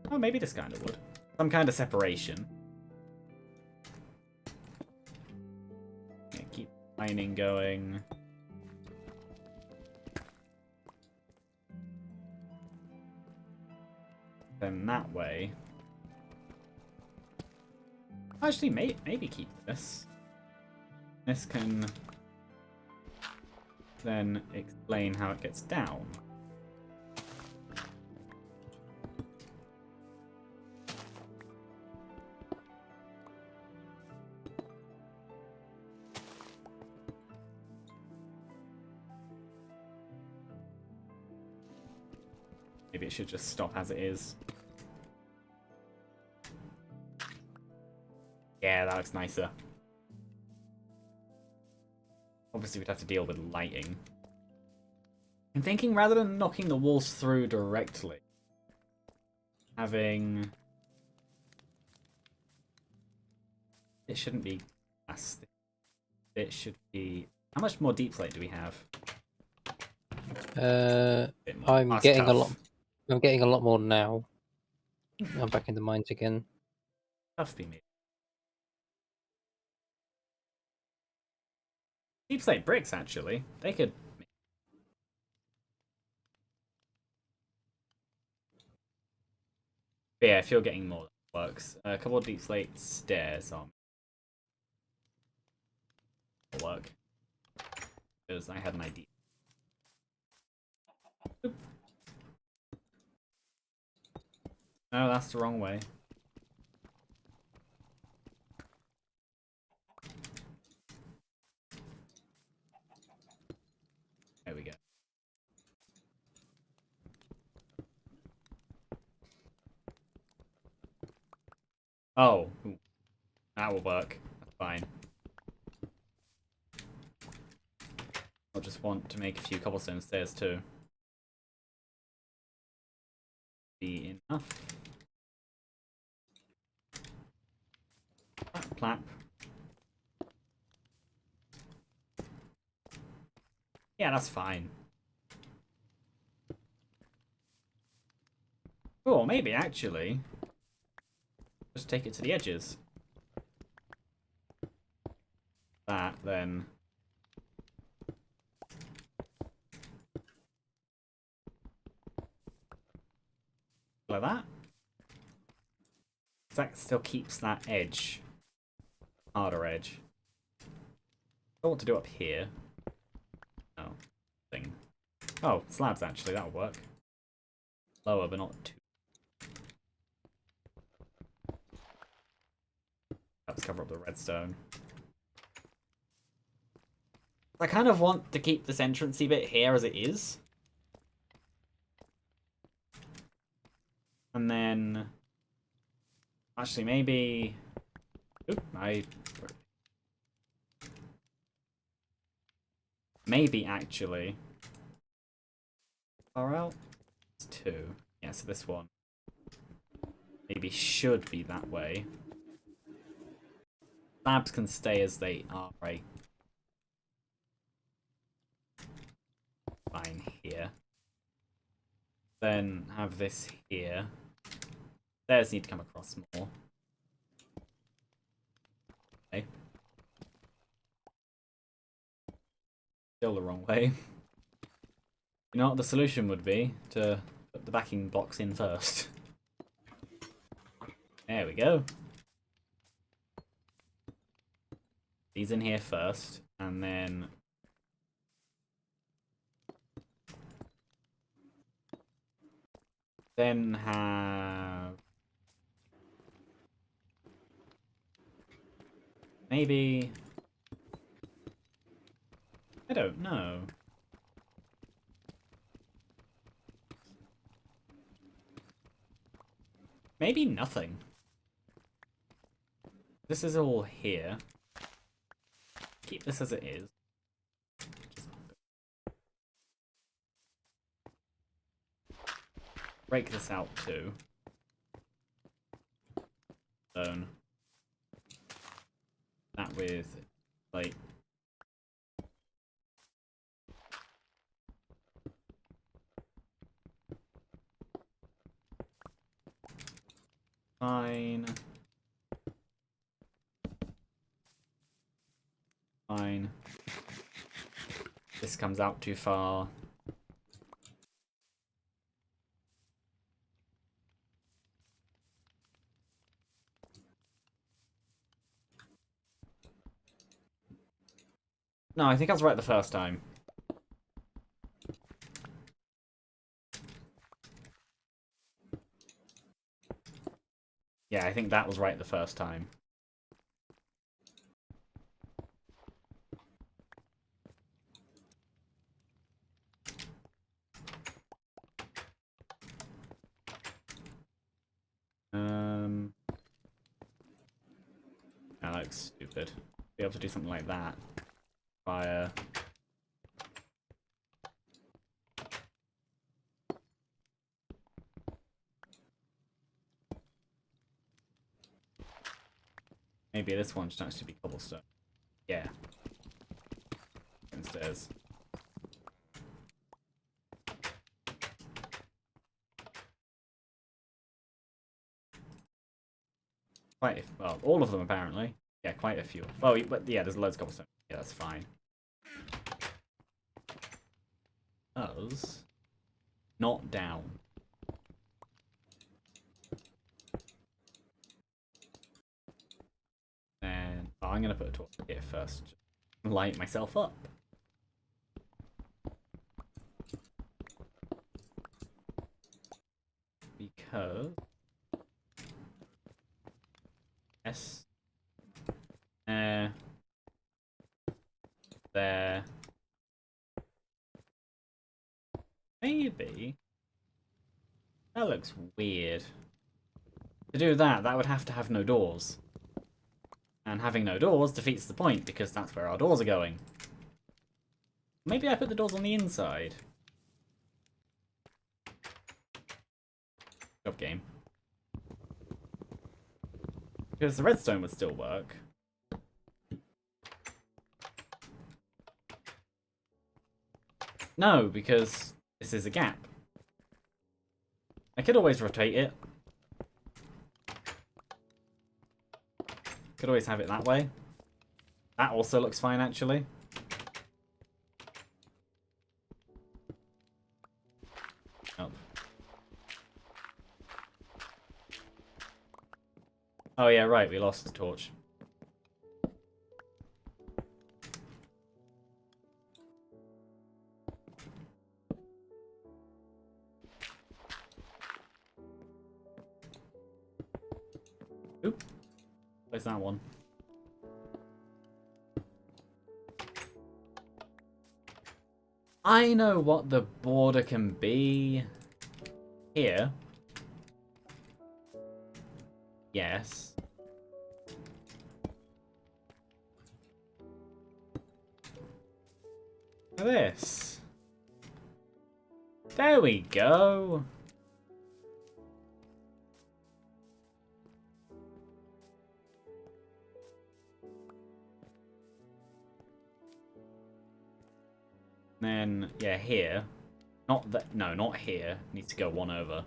oh, maybe this kind of wood. Some kind of separation. Yeah, keep lining going. Then that way. Actually, maybe keep this. This can then explain how it gets down. Maybe it should just stop as it is. Yeah, that looks nicer. Obviously, we'd have to deal with lighting. I'm thinking rather than knocking the walls through directly, having... It shouldn't be glass. It should be... How much more deep slate do we have? I'm getting tough. a lot. I'm getting a lot more now. I'm back in the mines again. Tough be made. Deep slate bricks, actually. They could... But yeah, if you're getting more, that works. A couple of deep slate stairs on. Will work. Because I had an idea. Oop. No, that's the wrong way. There we go. Oh, ooh. That will work. That's fine. I'll just want to make a few cobblestone stairs too. Be enough. Clap, clap. Yeah, that's fine. Oh, maybe actually. Just take it to the edges. That, then. Like that. That still keeps that edge. Harder edge. I want to do up here. Oh, thing. Oh, slabs actually, that'll work. Lower, but not too. Let's cover up the redstone. I kind of want to keep this entrancey bit here as it is. And then... Actually, maybe... Oop, maybe actually. Far out? It's 2. Yeah, so this one maybe should be that way. Slabs can stay as they are, right? Fine here. Then have this here. Stairs need to come across more. Okay. Still the wrong way. You know what the solution would be? To put the backing blocks in first. There we go. These in here first, and then have maybe, I don't know. Maybe nothing. This is all here. Keep this as it is. Break this out too. Stone. That with, like, fine. Fine. This comes out too far. No, I think I was right the first time. Yeah, I think that was right the first time. That looks stupid. Be able to do something like that. Fire. Maybe this one should actually be cobblestone. Yeah. Stairs. Well, all of them apparently. Yeah, quite a few. Well, but yeah, there's loads of cobblestone. Yeah, that's fine. Us. Not down. And I'm gonna put a torch here first. Light myself up. Because yes. There. Maybe. That looks weird. To do that, that would have to have no doors. And having no doors defeats the point, because that's where our doors are going. Maybe I put the doors on the inside. Job game. Because the redstone would still work. No, because this is a gap. I could always rotate it. Could always have it that way. That also looks fine, actually. Oh. Oh yeah, right, we lost the torch. Oop. Where's that one? I know what the border can be. Here. Yes. Look at this. There we go. And then, yeah, here. Not that. No, not here. Needs to go one over.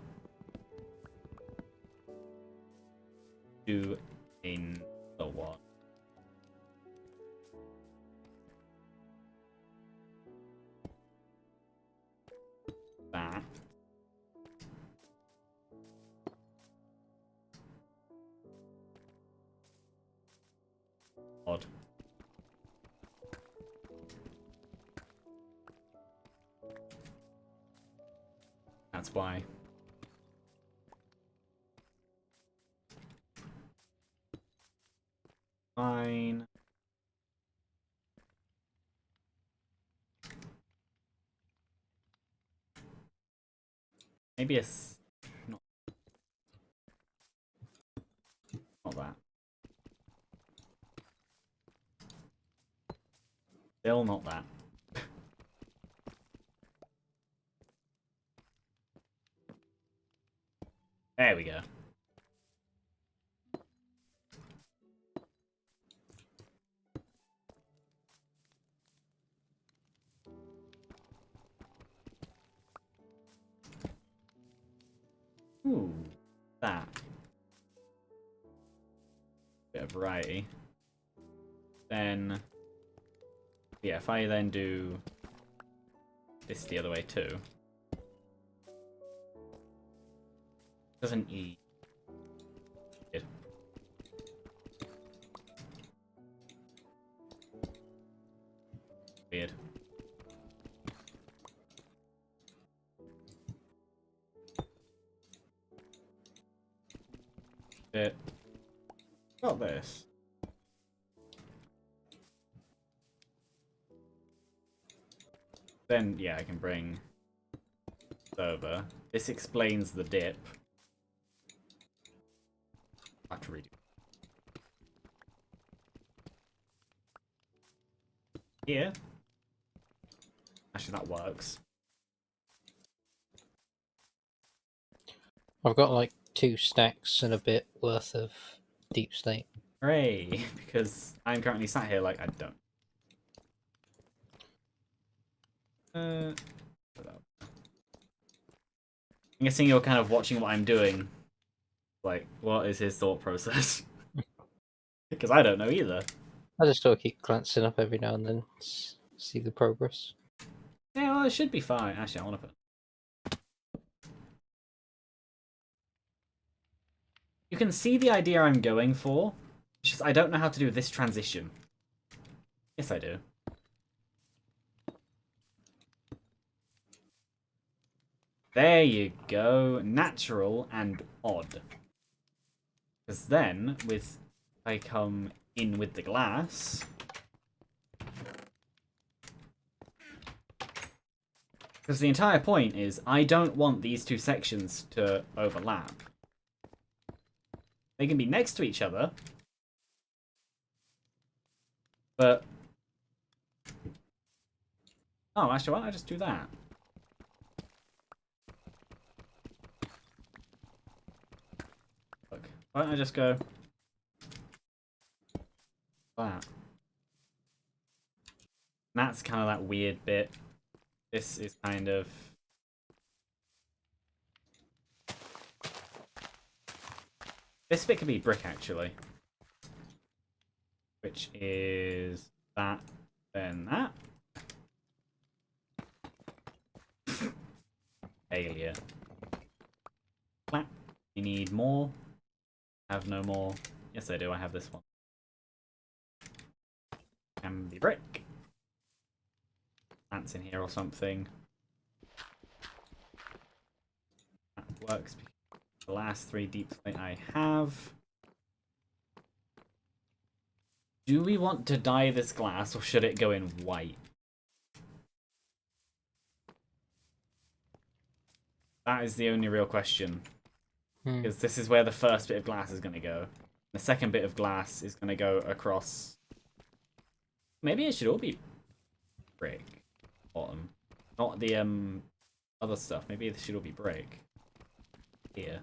Do another one. That. Odd. That's why. Fine. Maybe it's not that. Still not that. There we go. Ooh, that. Bit of variety. Then, yeah, if I then do this the other way too. Doesn't eat. Weird. Bit. Got this. Then, yeah, I can bring this over. This explains the dip. I have to redo. Here. Actually, that works. I've got like 2 stacks and a bit worth of deep slate. Hooray! Because I'm currently sat here like I don't. I'm guessing you're kind of watching what I'm doing. Like, what is his thought process? Because I don't know either. I just sort of keep glancing up every now and then, see the progress. Yeah, well, it should be fine. Actually, I want to put. You can see the idea I'm going for. It's just I don't know how to do this transition. Yes, I do. There you go. Natural and odd. Because then, with I come in with the glass. Because the entire point is I don't want these two sections to overlap. They can be next to each other. But... oh, actually, why don't I just do that? Look, why don't I just go... that? And that's kind of that weird bit. This is kind of... this bit could be brick, actually. Which is that, then that. Failure. Clap. You need more. Have no more. Yes, I do. I have this one. Can be brick. Plants in here or something. That works. The last 3 deep slate I have. Do we want to dye this glass or should it go in white? That is the only real question. Because this is where the first bit of glass is going to go. The second bit of glass is going to go across... maybe it should all be brick. bottom. Not the other stuff. Maybe this should all be brick. Here.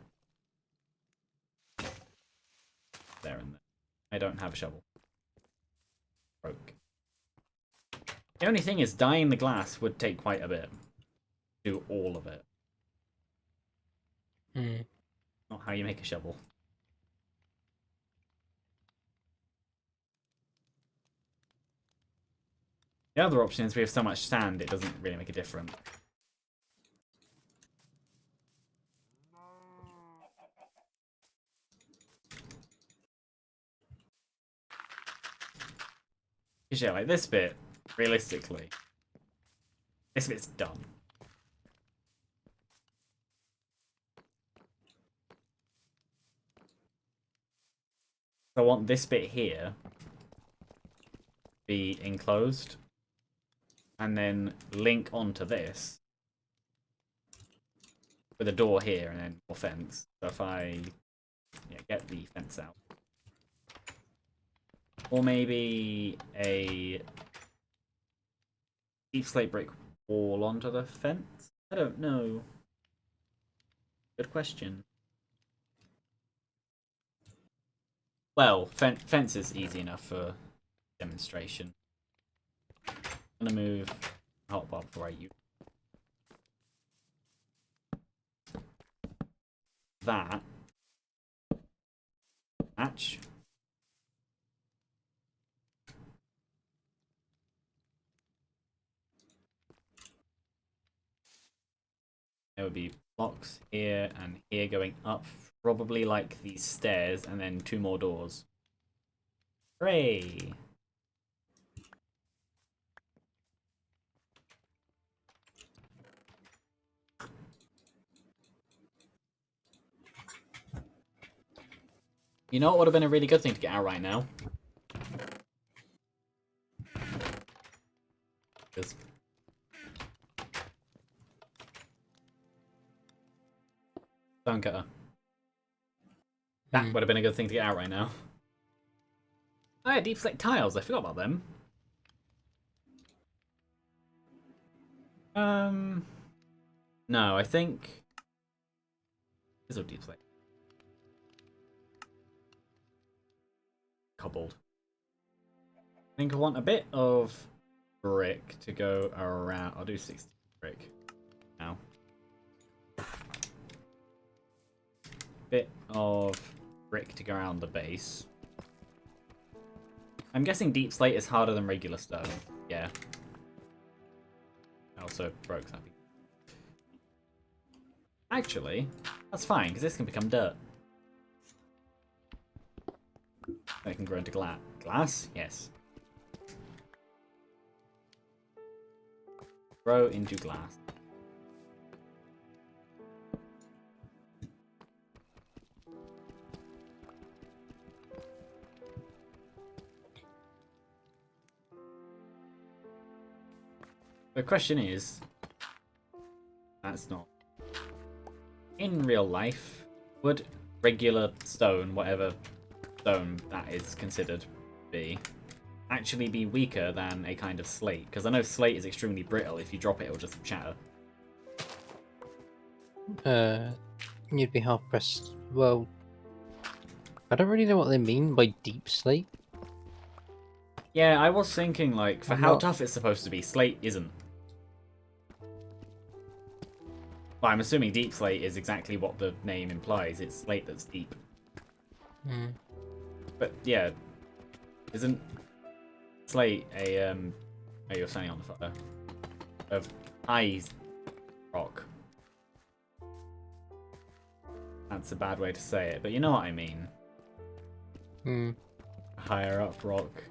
There and there. I don't have a shovel. Broke. The only thing is, dyeing the glass would take quite a bit. Do all of it. Not how you make a shovel. The other option is we have so much sand, it doesn't really make a difference. Because yeah, like this bit, realistically, this bit's done. So I want this bit here be enclosed and then link onto this with a door here and then more fence. So if I get the fence out. Or maybe a deep slate brick wall onto the fence? I don't know. Good question. Well, fence is easy enough for demonstration. I'm gonna move hotbar before I use that. Match. There would be blocks here and here going up, probably like these stairs, and then 2 more doors. Hooray! You know what would have been a really good thing to get out right now? Because stone cutter. That would have been a good thing to get out right now. Oh yeah, deep slate tiles. I forgot about them. No, I think this is deep slate. Cobbled. I think I want a bit of brick to go around. I'll do 60 brick now. Bit of brick to go around the base. I'm guessing deep slate is harder than regular stone. Yeah. I also broke something. Actually, that's fine, because this can become dirt. It can grow into glass? Yes. Grow into glass. The question is, that's not. In real life, would regular stone, whatever stone that is considered to be, actually be weaker than a kind of slate? Because I know slate is extremely brittle. If you drop it, it'll just shatter. You'd be hard pressed. Well, I don't really know what they mean by deep slate. Yeah, I was thinking, like, for how tough it's supposed to be, slate isn't. But I'm assuming deep slate is exactly what the name implies. It's slate that's deep. But yeah, isn't slate a oh, you're standing on the photo of ice rock? That's a bad way to say it, but you know what I mean. Higher up rock.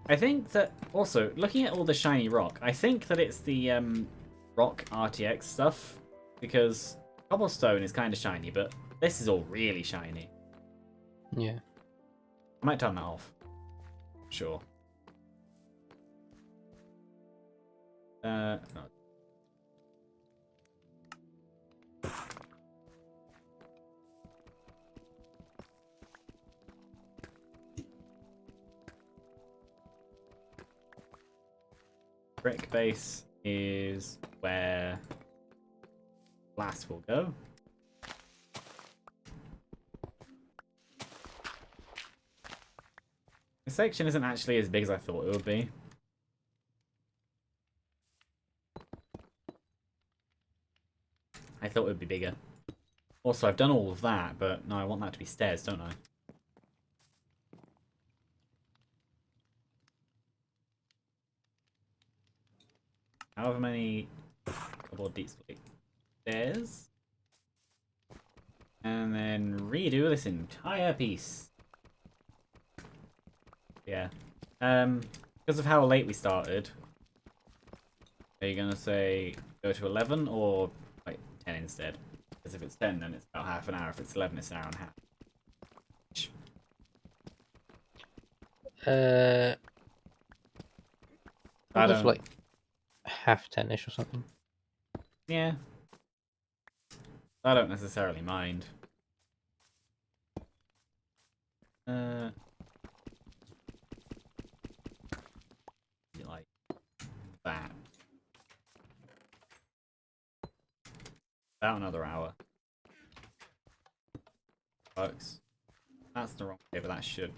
I think that also looking at all the shiny rock, I think that it's the rock RTX stuff, because cobblestone is kind of shiny, but this is all really shiny. Yeah. I might turn that off. Sure. No. brick base is where glass will go. This section isn't actually as big as I thought it would be. I thought it would be bigger. Also, I've done all of that, but no, I want that to be stairs, don't I? However many couple of deep stairs. And then redo this entire piece. Yeah. Because of how late we started, are you going to say go to 11 or like 10 instead? Because if it's 10, then it's about half an hour. If it's 11, it's an hour and a half. I don't like half 10ish or something. Yeah. I don't necessarily mind. Like that. About another hour. Works. That's the wrong way, but that should.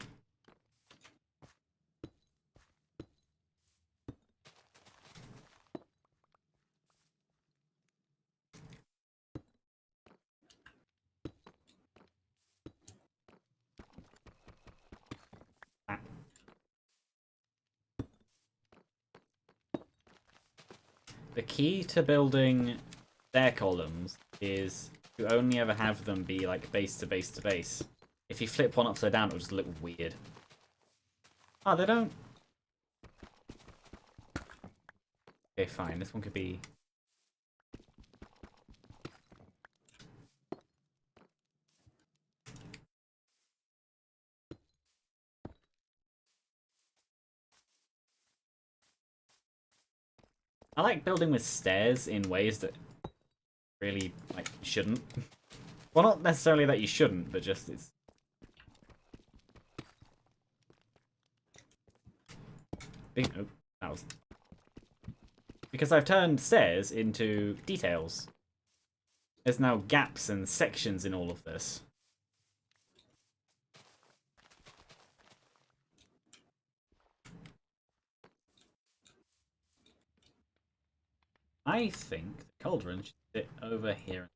The key to building stair columns is to only ever have them be like base to base to base. If you flip one upside down, it'll just look weird. Oh, they don't. Okay, fine. This one could be. I like building with stairs in ways that really like shouldn't. Well, not necessarily that you shouldn't, but just it's. Big. Oh, that was. Because I've turned stairs into details. There's now gaps and sections in all of this. I think the cauldron should sit over here.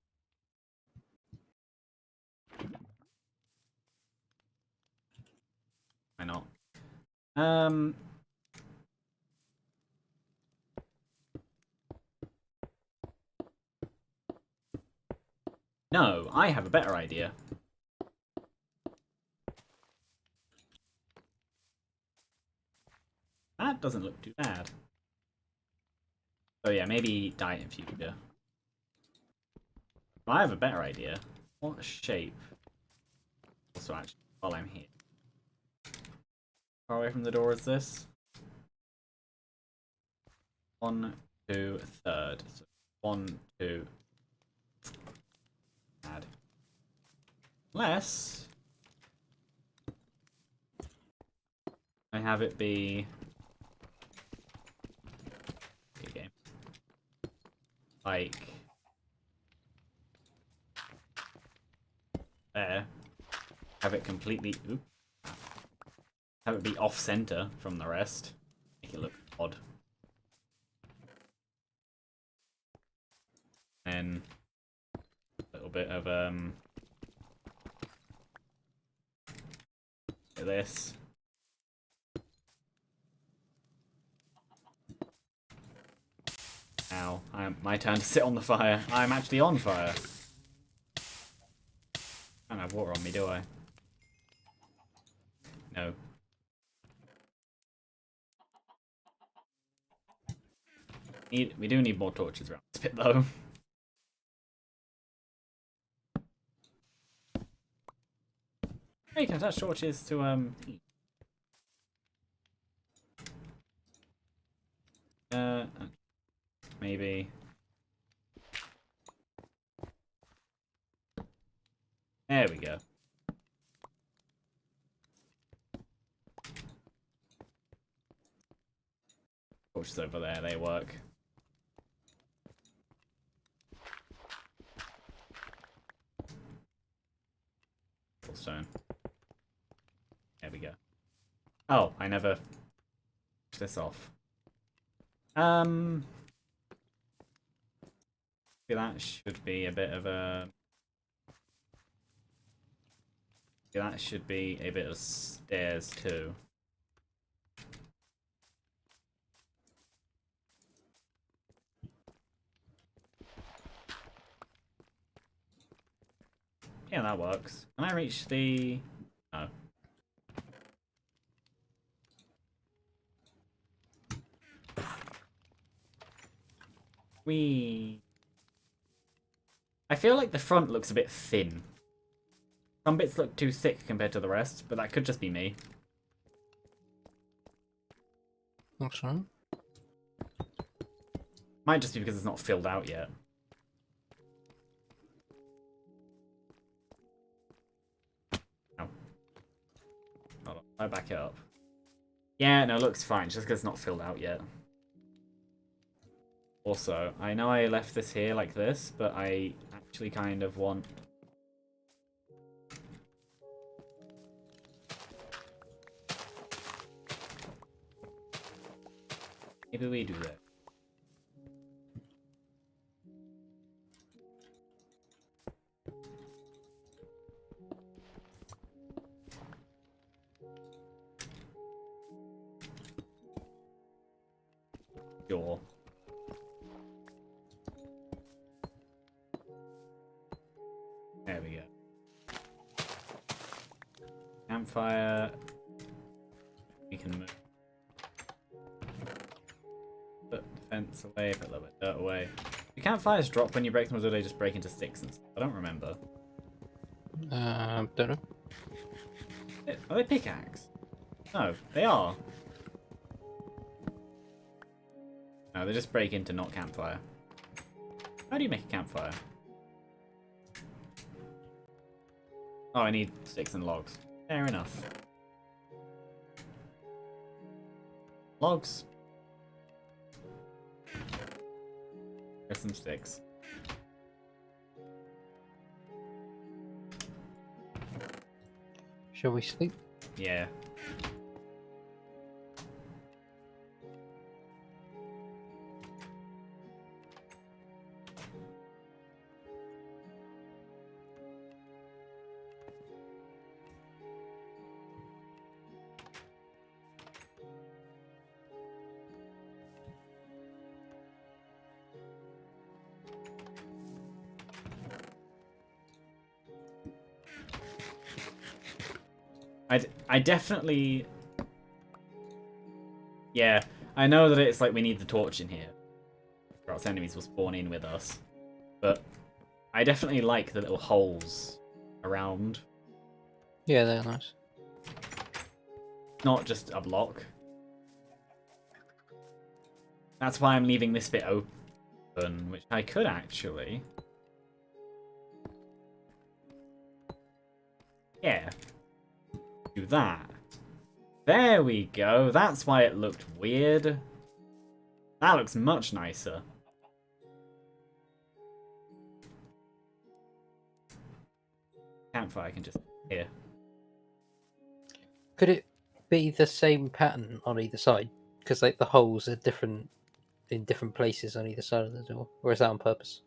Why not? No, I have a better idea. That doesn't look too bad. So yeah, maybe die in future. I have a better idea. What shape? Also, actually, while I'm here. Far away from the door is this? 1, 2, third. So 1, 2. Add. Unless I have it be. Okay. Like. There. Have it completely. Oop, have it be off center from the rest. Make it look odd. And a little bit of this. Ow! My turn to sit on the fire. I'm actually on fire. I don't have water on me, do I? No. We do need more torches around this bit, though. You can attach torches to heat. Maybe. There we go. Torches over there, they work. Stone. There we go. Oh, I never pushed this off. That should be a bit of a... That should be a bit of stairs too. Yeah, that works. Can I reach the... No. I feel like the front looks a bit thin. Some bits look too thick compared to the rest, but that could just be me. That's right. Might just be because it's not filled out yet. Oh. Hold on, I'll back it up. Yeah, no, it looks fine, just because it's not filled out yet. Also, I know I left this here like this, but I actually kind of want... Maybe we do that. Sure. There we go. Campfire. We can move. Put the fence away, put a little bit of dirt away. Do campfires drop when you break them, or do they just break into sticks and stuff? I don't remember. Don't know. Are they pickaxe? No, they are. No, they just break into not campfire. How do you make a campfire? Oh, I need sticks and logs. Fair enough. Logs. There's some sticks. Shall we sleep? Yeah. I definitely... Yeah, I know that it's like we need the torch in here, or else enemies will spawn in with us. But I definitely like the little holes around. Yeah, they're nice. Not just a block. That's why I'm leaving this bit open, which I could actually... Yeah. Do that. There we go. That's why it looked weird. That looks much nicer. Campfire can just... Here. Could it be the same pattern on either side? Because like the holes are different in different places on either side of the door, or is that on purpose?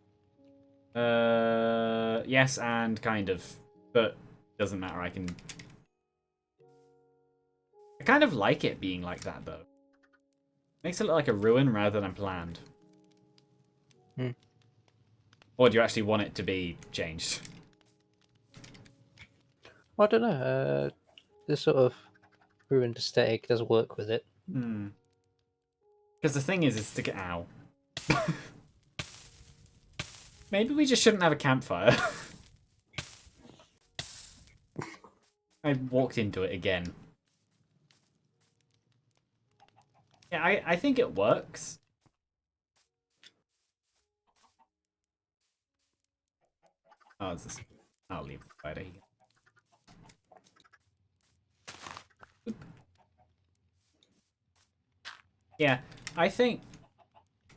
Yes, and kind of, but doesn't matter. I kind of like it being like that though. Makes it look like a ruin rather than planned. Hmm. Or do you actually want it to be changed? I don't know. The sort of ruined aesthetic does work with it. Hmm. Because the thing is to get out. Maybe we just shouldn't have a campfire. I walked into it again. Yeah, I think it works. Oh, it's this. I'll leave the spider here. Yeah, I think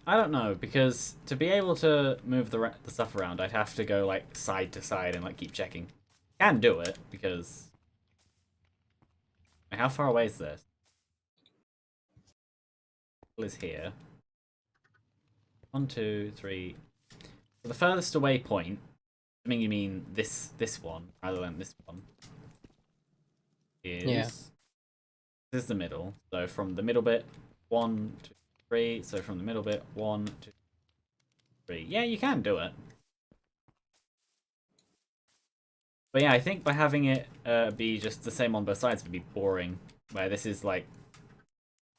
I don't know, because to be able to move the stuff around, I'd have to go like side to side and like keep checking. Can do it because how far away is this? Is here. 1, 2, 3. So the furthest away point, assuming you mean this one rather than this one, is this is the middle. So from the middle bit, 1, 2, 3. So from the middle bit, 1, 2, 3. Yeah, you can do it. But yeah, I think by having it be just the same on both sides would be boring. Where this is like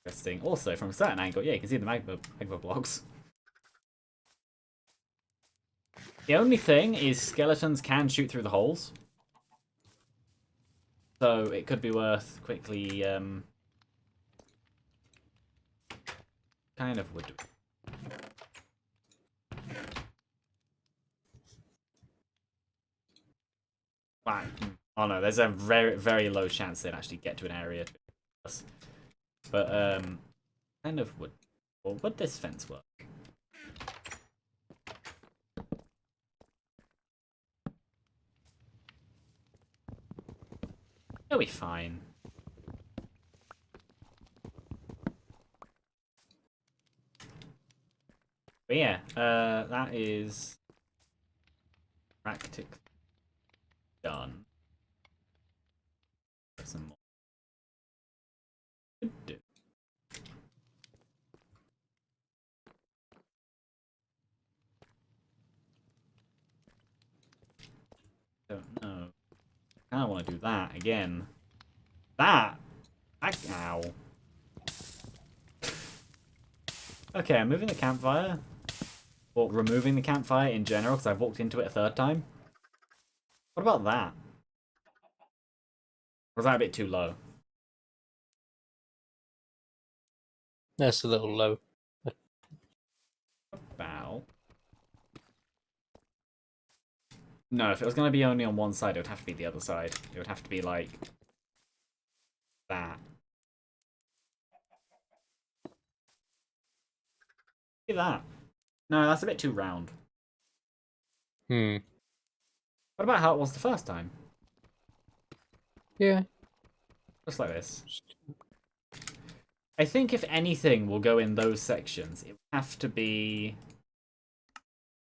interesting. Also, from a certain angle, yeah, you can see the magma blocks. The only thing is skeletons can shoot through the holes. So it could be worth quickly kind of would. Fine. Oh no, there's a very, very low chance they'd actually get to an area. But kind of would. Or would this fence work? It'll be fine. But yeah, that is practically done. Some more. Could do. Don't know. I kind of want to do that again. That? Ow. Okay, I'm moving the campfire. Or removing the campfire in general, because I've walked into it a third time. What about that? Or was that a bit too low? That's a little low. About... No, if it was going to be only on one side, it would have to be the other side. It would have to be like... that. Look at that. No, that's a bit too round. Hmm. What about how it was the first time? Yeah. Just like this. I think if anything will go in those sections, it would have to be...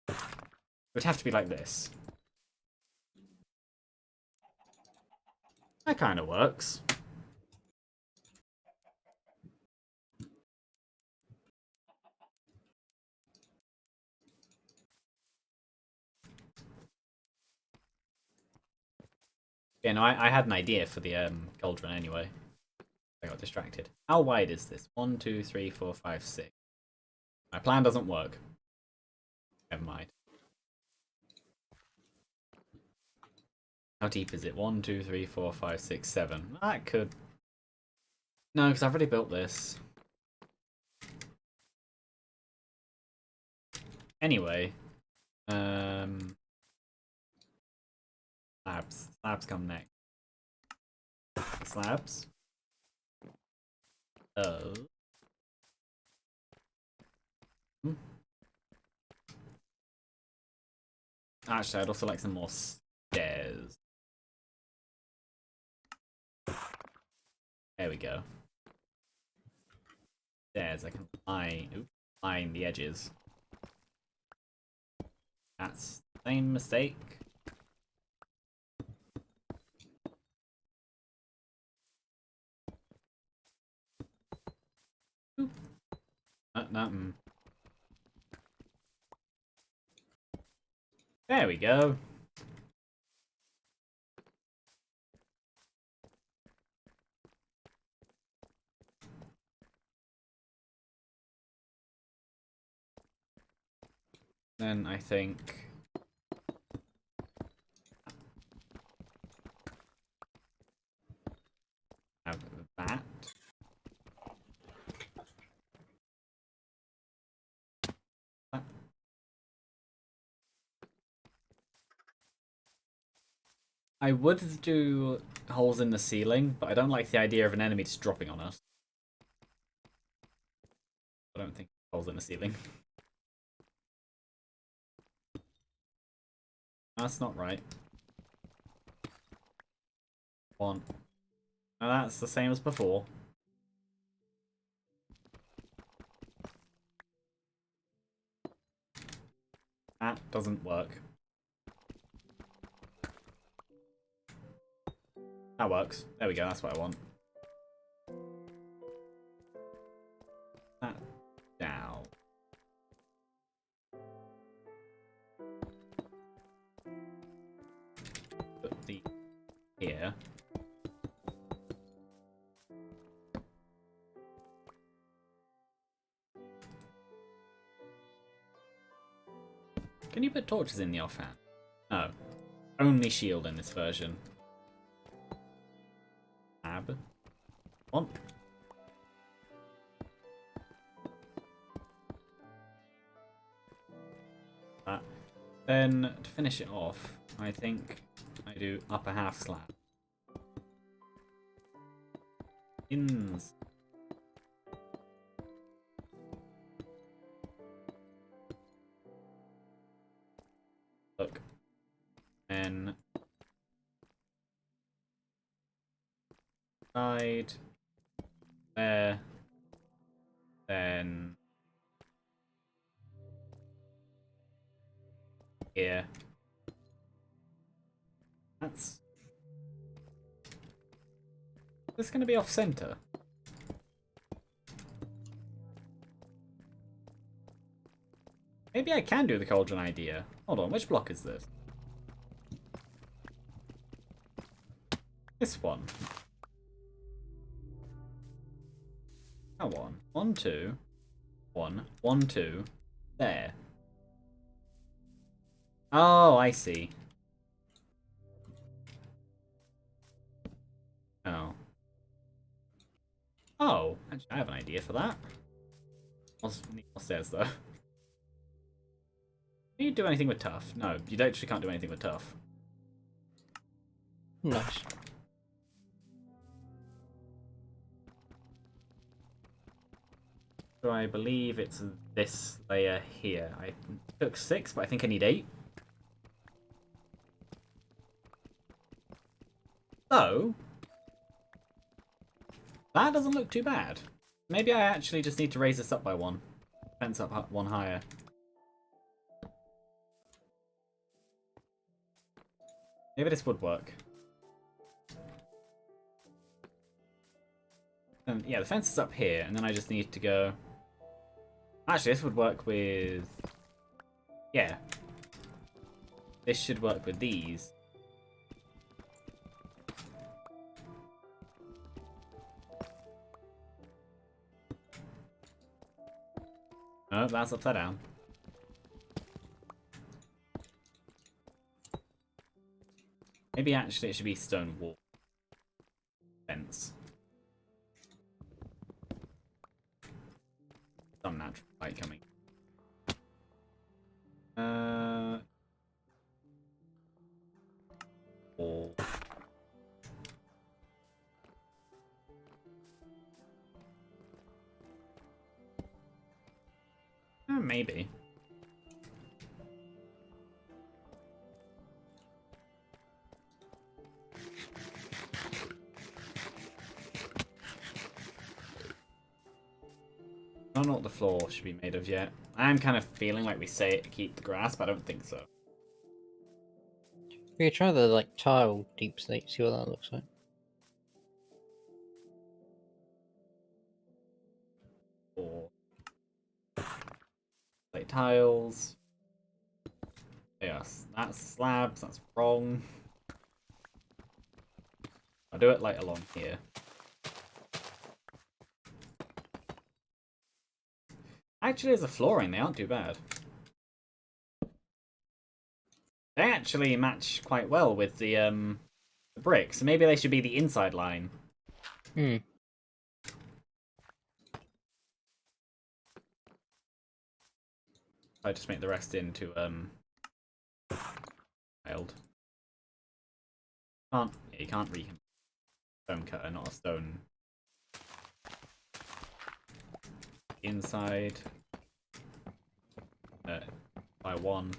It would have to be like this. That kind of works. Yeah, no, I had an idea for the cauldron anyway. I got distracted. How wide is this? 1, 2, 3, 4, 5, 6. My plan doesn't work. Never mind. How deep is it? 1, 2, 3, 4, 5, 6, 7. That could... No, because I've already built this. Anyway. Slabs. Slabs come next. Slabs. Oh. Actually, I'd also like some more stairs. There we go. Stairs, I can line the edges. That's the same mistake. No. There we go. Then I think... have that. I would do holes in the ceiling, but I don't like the idea of an enemy just dropping on us. I don't think holes in the ceiling. That's not right. One. Now that's the same as before. That doesn't work. That works. There we go, that's what I want. That down. Put the here. Can you put torches in the offhand? No. Only shield in this version. Tab. On. That. Then, to finish it off, I think I do upper half slab. Ins. Look. Then side there. Then here. That's this going to be off center. Maybe I can do the cauldron idea. Hold on, which block is this? This one. That one. 1, 2. 1, 1, 2. There. Oh, I see. Oh. Oh, actually, I have an idea for that. I'll need more stairs, though. Can you do anything with tough? No, you actually can't do anything with tough. Nice. So I believe it's this layer here. I took 6, but I think I need 8. So, that doesn't look too bad. Maybe I actually just need to raise this up by 1. Fence up 1 higher. Maybe this would work. Yeah, the fence is up here, and then I just need to go... Actually, this would work with... Yeah. This should work with these. Oh, that's upside down. Maybe actually it should be stone wall. Fence. Some natural light coming. Or... maybe. I don't know what the floor should be made of yet. I am kind of feeling like we say it to keep the grass, but I don't think so. We could try the like tile deep slate, see what that looks like. Or like tiles. Yes, that's slabs, that's wrong. I'll do it like along here. Actually, as a flooring, they aren't too bad. They actually match quite well with the bricks. So maybe they should be the inside line. Hmm. I just make the rest into tiled. Can't yeah, you can't read him. Stone cutter, not a stone. inside by 1.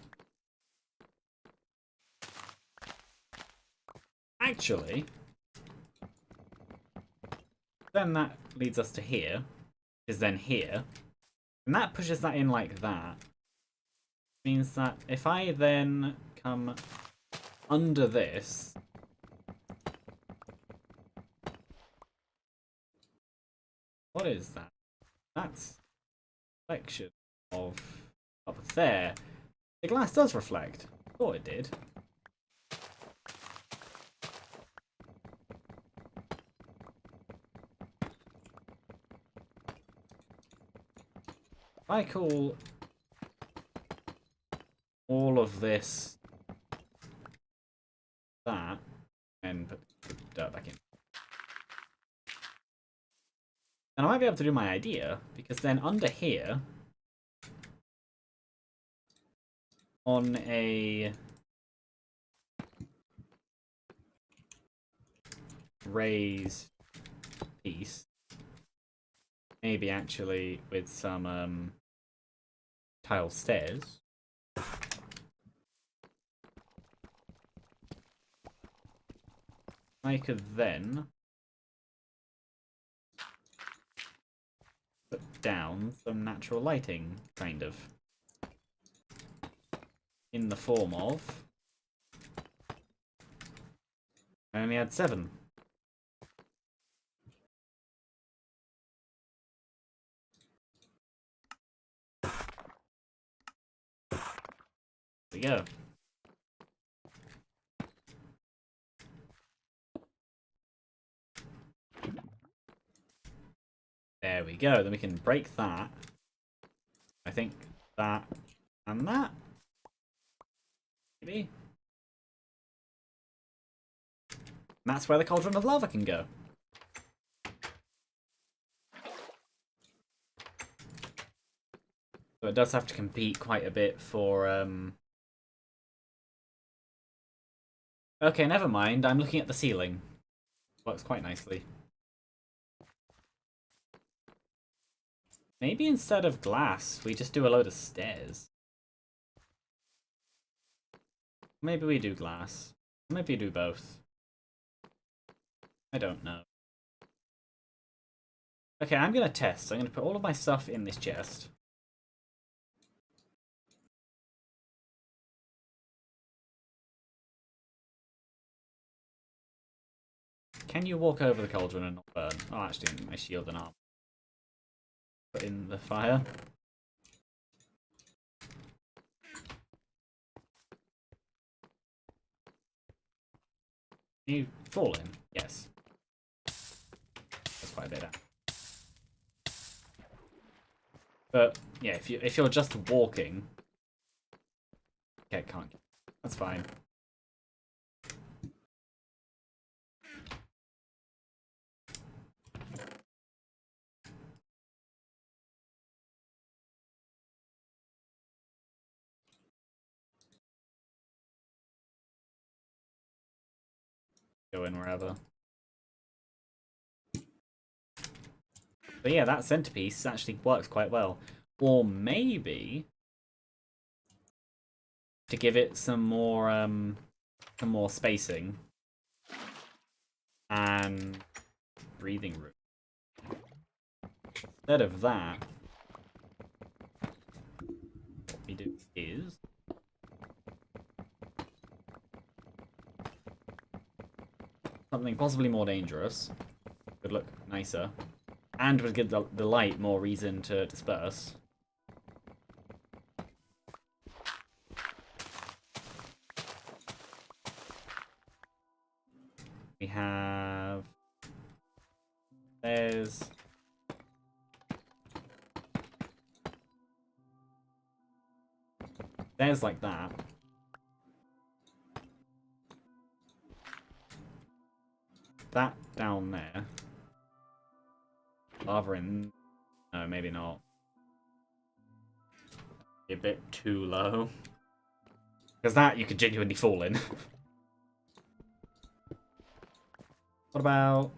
Actually, then that leads us to here, is then here, and that pushes that in like that. Means that if I then come under this, what is that? That's reflection of up there. The glass does reflect. Thought it did. If I call all of this that, and put the dirt back in, and I might be able to do my idea, because then under here, on a raised piece, maybe actually with some tile stairs, I could then put down some natural lighting, kind of, in the form of, I only had 7. There we go. There we go. Then we can break that. I think that and that. Maybe. And that's where the cauldron of lava can go. So it does have to compete quite a bit for okay, never mind. I'm looking at the ceiling. Works quite nicely. Maybe instead of glass, we just do a load of stairs. Maybe we do glass. Maybe we do both. I don't know. Okay, I'm gonna test. I'm gonna put all of my stuff in this chest. Can you walk over the cauldron and not burn? Oh, actually, my shield and armor. Put in the fire. Can you fall in? Yes. That's quite a bit out. But yeah, if you're just walking, okay, can't. That's fine. Go in wherever. But yeah, that centerpiece actually works quite well. Or maybe to give it some more spacing and breathing room. Instead of that, what we do is something possibly more dangerous. Would look nicer. And would give the light more reason to disperse. We have... There's like that. That down there. Lava in... No, maybe not. A bit too low. Because that you could genuinely fall in. What about...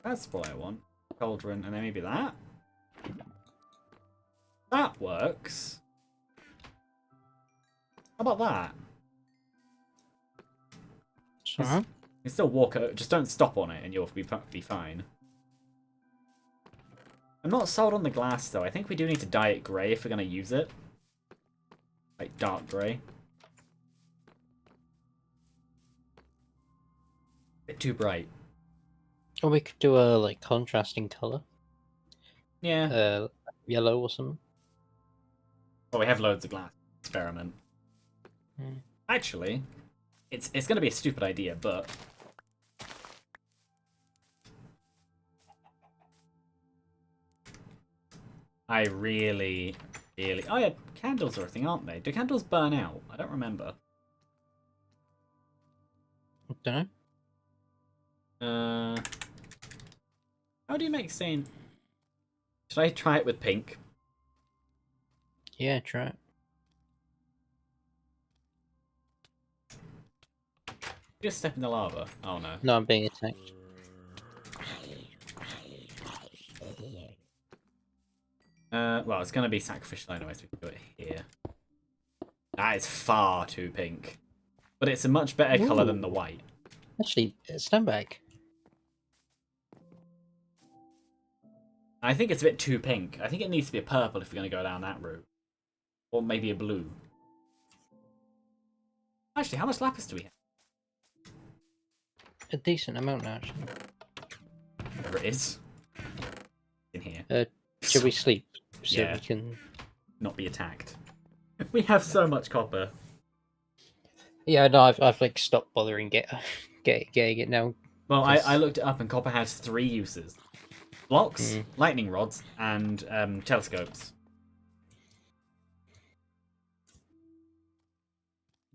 That's what I want. Cauldron, and then maybe that. That works. How about that? Sorry. You can still walk over. Just don't stop on it, and you'll be fine. I'm not sold on the glass though. I think we do need to dye it grey if we're gonna use it. Like dark grey. Bit too bright. Or we could do a like contrasting color. Yeah. Yellow or something. Well, we have loads of glass. Experiment. Actually, it's gonna be a stupid idea, but I really. Oh yeah, candles are a thing, aren't they? Do candles burn out? I don't remember. I don't know. How do you make stain? Should I try it with pink? Yeah, try it. Just step in the lava. Oh no. No, I'm being attacked. Well, it's gonna be sacrificial anyway, so we can do it here. That is far too pink. But it's a much better colour than the white. Actually, stand back. I think it's a bit too pink. I think it needs to be a purple if we're going to go down that route. Or maybe a blue. Actually, how much lapis do we have? A decent amount, actually. There it is. In here. Should we sleep so Yeah. we can Not be attacked. We have so much copper. Yeah, no, I've like stopped bothering getting it now. Well, I looked it up and copper has 3 uses. Blocks, lightning rods, and telescopes.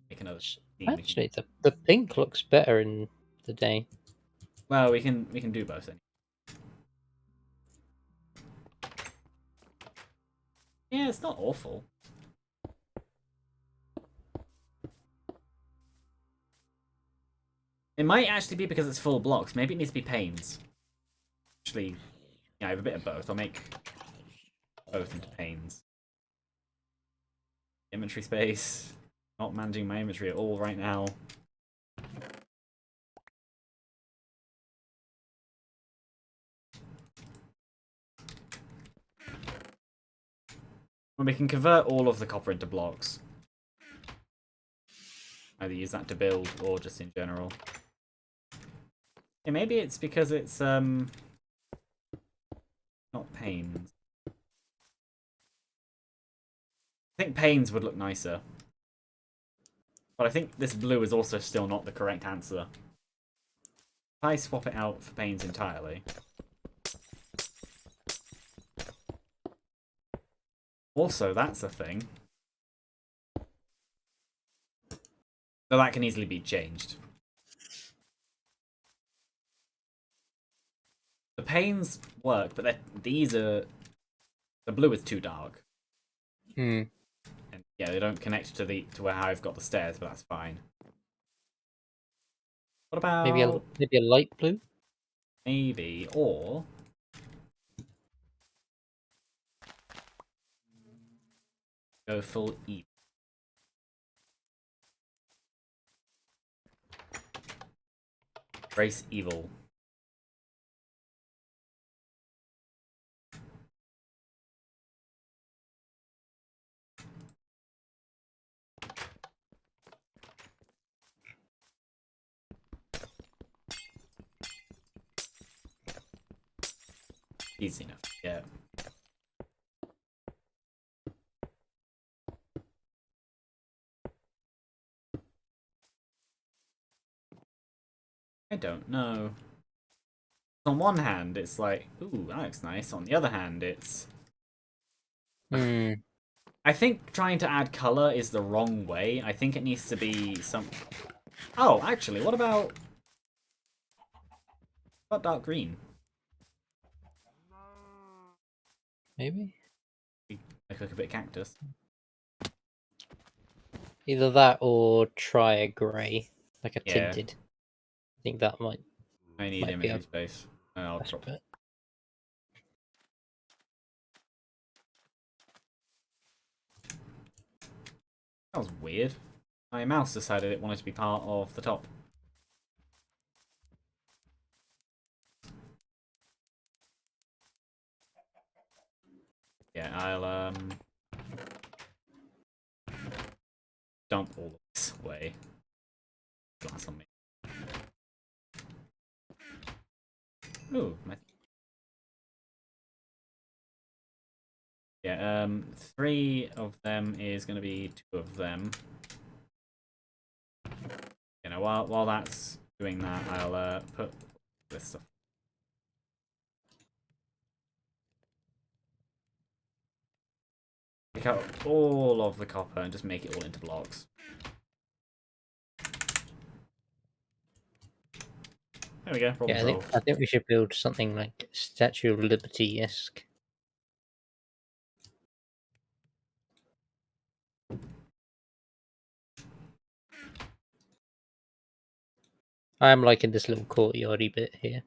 Make another theme. Actually, the pink looks better in the day. Well, we can do both then. Yeah, it's not awful. It might actually be because it's full blocks. Maybe it needs to be panes. Actually, yeah, I have a bit of both. I'll make both into panes. Inventory space. Not managing my inventory at all right now. Well, we can convert all of the copper into blocks. Either use that to build or just in general. Yeah, maybe it's because it's not panes. I think panes would look nicer. But I think this blue is also still not the correct answer. If I swap it out for panes entirely. Also, that's a thing. So that can easily be changed. The panes work, but these are... The blue is too dark. Hmm. And yeah, they don't connect to where I've got the stairs, but that's fine. What about... Maybe a light blue? Maybe, or... Go full evil. Embrace evil. Easy enough, yeah. I don't know. On one hand, it's like, ooh, that looks nice. On the other hand, it's... Hmm. I think trying to add colour is the wrong way. I think it needs to be some... Oh, actually, what about dark green? Maybe Like a bit of cactus. either that or try a grey, like a Yeah. tinted. I think that might. I need Might be imagery space. I'll That's drop. a bit. That was weird. My mouse decided it wanted to be part of the top. Yeah, I'll dump all of this away. Glass on me. Ooh, yeah, 3 of them is gonna be 2 of them. You know, while that's doing that, I'll put this stuff. Pick out all of the copper and just make it all into blocks. There we go, problem Yeah, solved. I think we should build something like Statue of Liberty-esque. I am liking this little courtyardy bit here.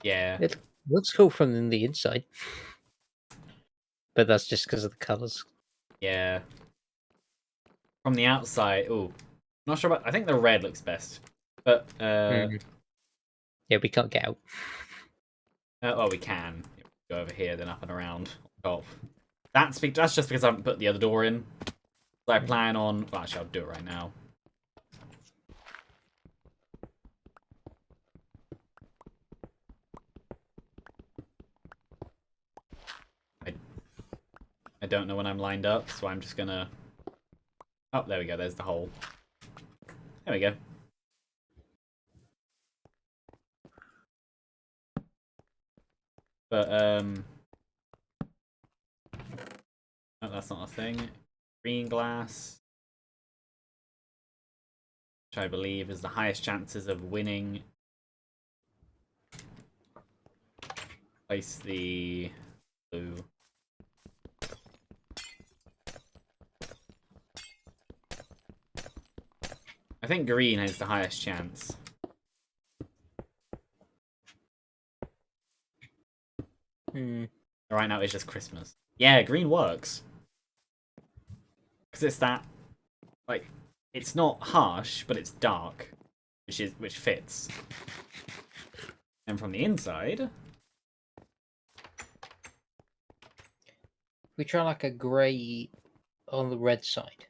Yeah. It looks cool from the inside, but that's just because of the colours. Yeah. From the outside, ooh. Not sure about. I think the red looks best. But, Yeah, we can't get out. oh, we can. Go over here, then up and around on top. That's just because I haven't put the other door in. So I plan on. Well, actually, I'll do it right now. I don't know when I'm lined up, so I'm just gonna. Oh, there we go. There's the hole. There we go. But oh, that's not a thing. Green glass, which I believe is the highest chances of winning. Place the blue. I think green has the highest chance. Right now it's just Christmas. Yeah, green works. Because it's that, like, it's not harsh, but it's dark, which fits. And from the inside, We try like a grey on the red side.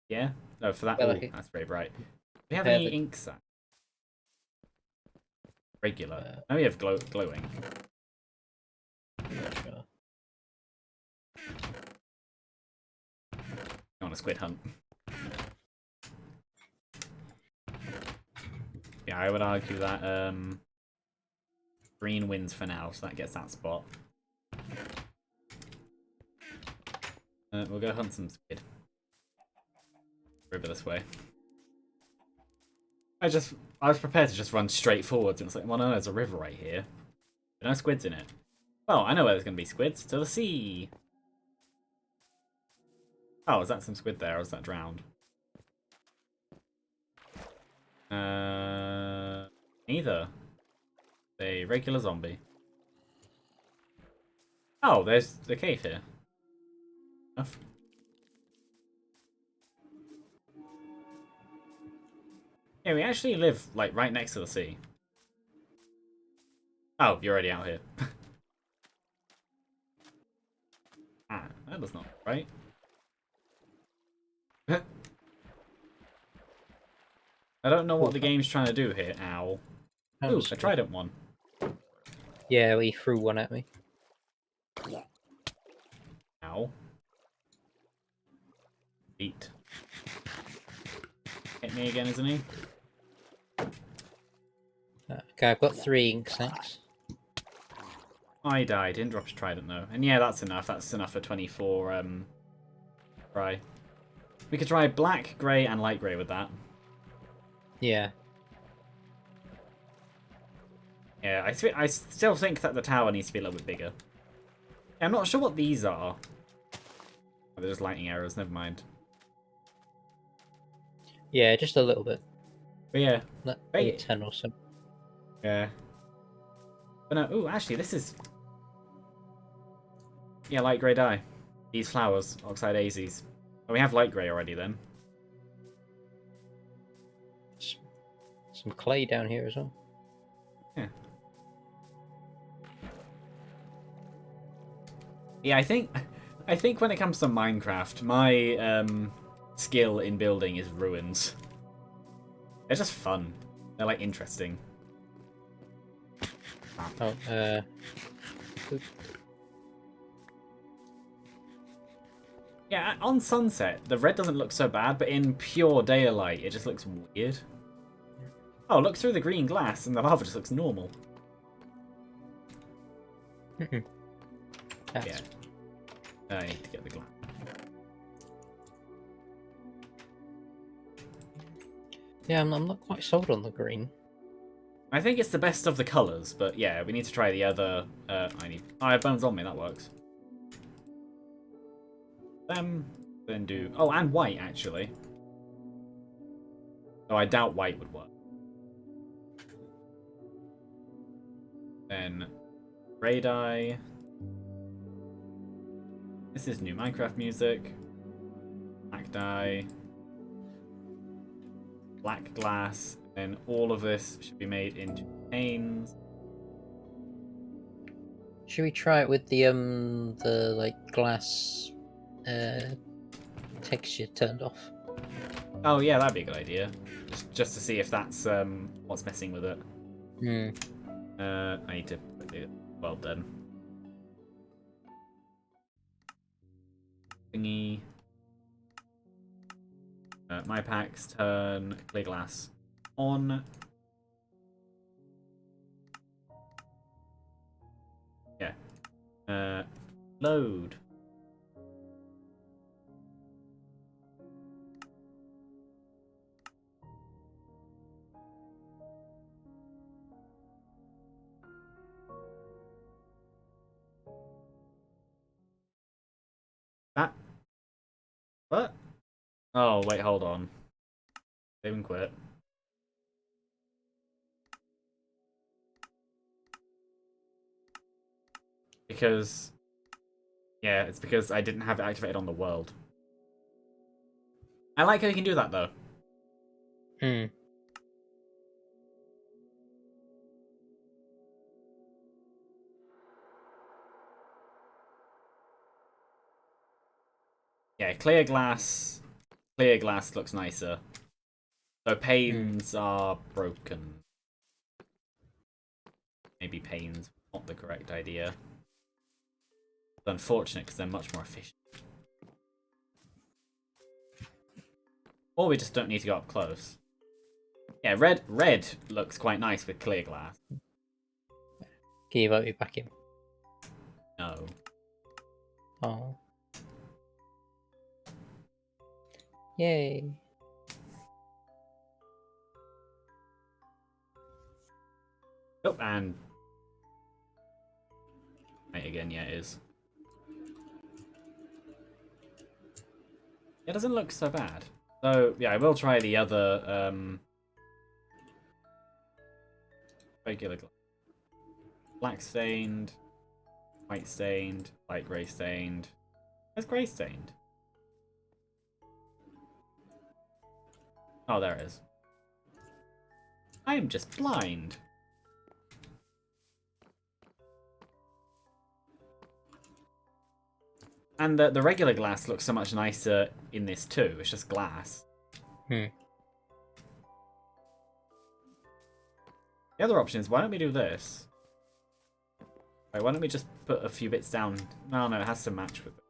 yeah. No, for that. Yeah, Oh, like that's very bright. Do we have compare any the- ink sac? Regular. Oh, we have glow ink. Not sure. On a squid hunt. Yeah, I would argue that green wins for now, so that gets that spot. We'll go hunt some squid. River this way. I was prepared to just run straight forwards, and it's like, well, no, there's a river right here. There are no squids in it. Well, I know where there's going to be squids. To the sea! Oh, is that some squid there, or is that drowned? Neither. A regular zombie. Oh, there's the cave here. Enough. Yeah, we actually live, like, right next to the sea. Oh, you're already out here. Ah, that does not right. I don't know what the game's trying to do here. Ow. Ooh, a trident one. Yeah, he threw one at me. Ow. Beat. Hit me again, isn't he? Okay, I've got 3 ink sacs. I died. Didn't drop a trident though. And yeah, that's enough. That's enough for 24 try. We could try black, grey, and light grey with that. Yeah. Yeah, I still think that the tower needs to be a little bit bigger. Yeah, I'm not sure what these are. Oh, they're just lighting arrows, never mind. Yeah, just a little bit. But yeah, Like Hey. 10 or so. Yeah. But no, ooh, actually, this is... Yeah, light grey dye. These flowers, oxide daisies. Oh, we have light grey already then. Some clay down here as well. Yeah. Yeah, I think when it comes to Minecraft, my skill in building is ruins. They're just fun. They're like interesting. Oh, Yeah, on sunset, the red doesn't look so bad, but in pure daylight, it just looks weird. Oh, look through the green glass, and the lava just looks normal. Yeah. I need to get the glass. Yeah, I'm not quite sold on the green. I think it's the best of the colours, but yeah, we need to try the other... I have bones on me, that works. Then do... Oh, and white, actually. Oh, I doubt white would work. Then... Grey dye. This is new Minecraft music. Black dye. Black glass. And all of this should be made into panes. Should we try it with the like glass texture turned off? Oh yeah, that'd be a good idea. Just to see if that's what's messing with it. Hmm. I need to put the well done. Thingy. My packs turn clear glass on. Yeah. Load. That. What? Oh, wait, hold on. Save and quit. Because... Yeah, it's because I didn't have it activated on the world. I like how you can do that, though. Hmm. Yeah, clear glass. Clear glass looks nicer. So panes are broken. Maybe panes not the correct idea. It's unfortunate because they're much more efficient. Or we just don't need to go up close. Yeah, red looks quite nice with clear glass. Can you vote me back in? No. Oh. Yay. Oh, and... Right, again, yeah, it is. It doesn't look so bad. So, yeah, I will try the other, regular glass. Black stained, white stained, light grey stained. Where's grey stained? Oh, there it is. I am just blind. And the regular glass looks so much nicer in this too. It's just glass. Hmm. The other option is, why don't we do this? Right, why don't we just put a few bits down? No, it has to match with it.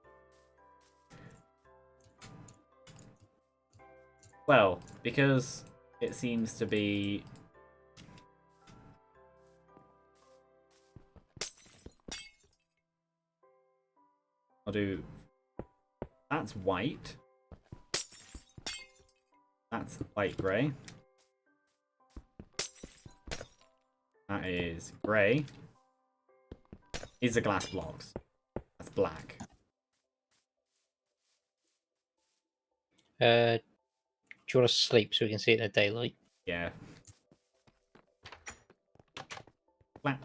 Well, because it seems to be... I'll do... That's white. That's light grey. That is grey. These are glass blocks. That's black. Do you want to sleep so we can see it in the daylight? Yeah. Flat.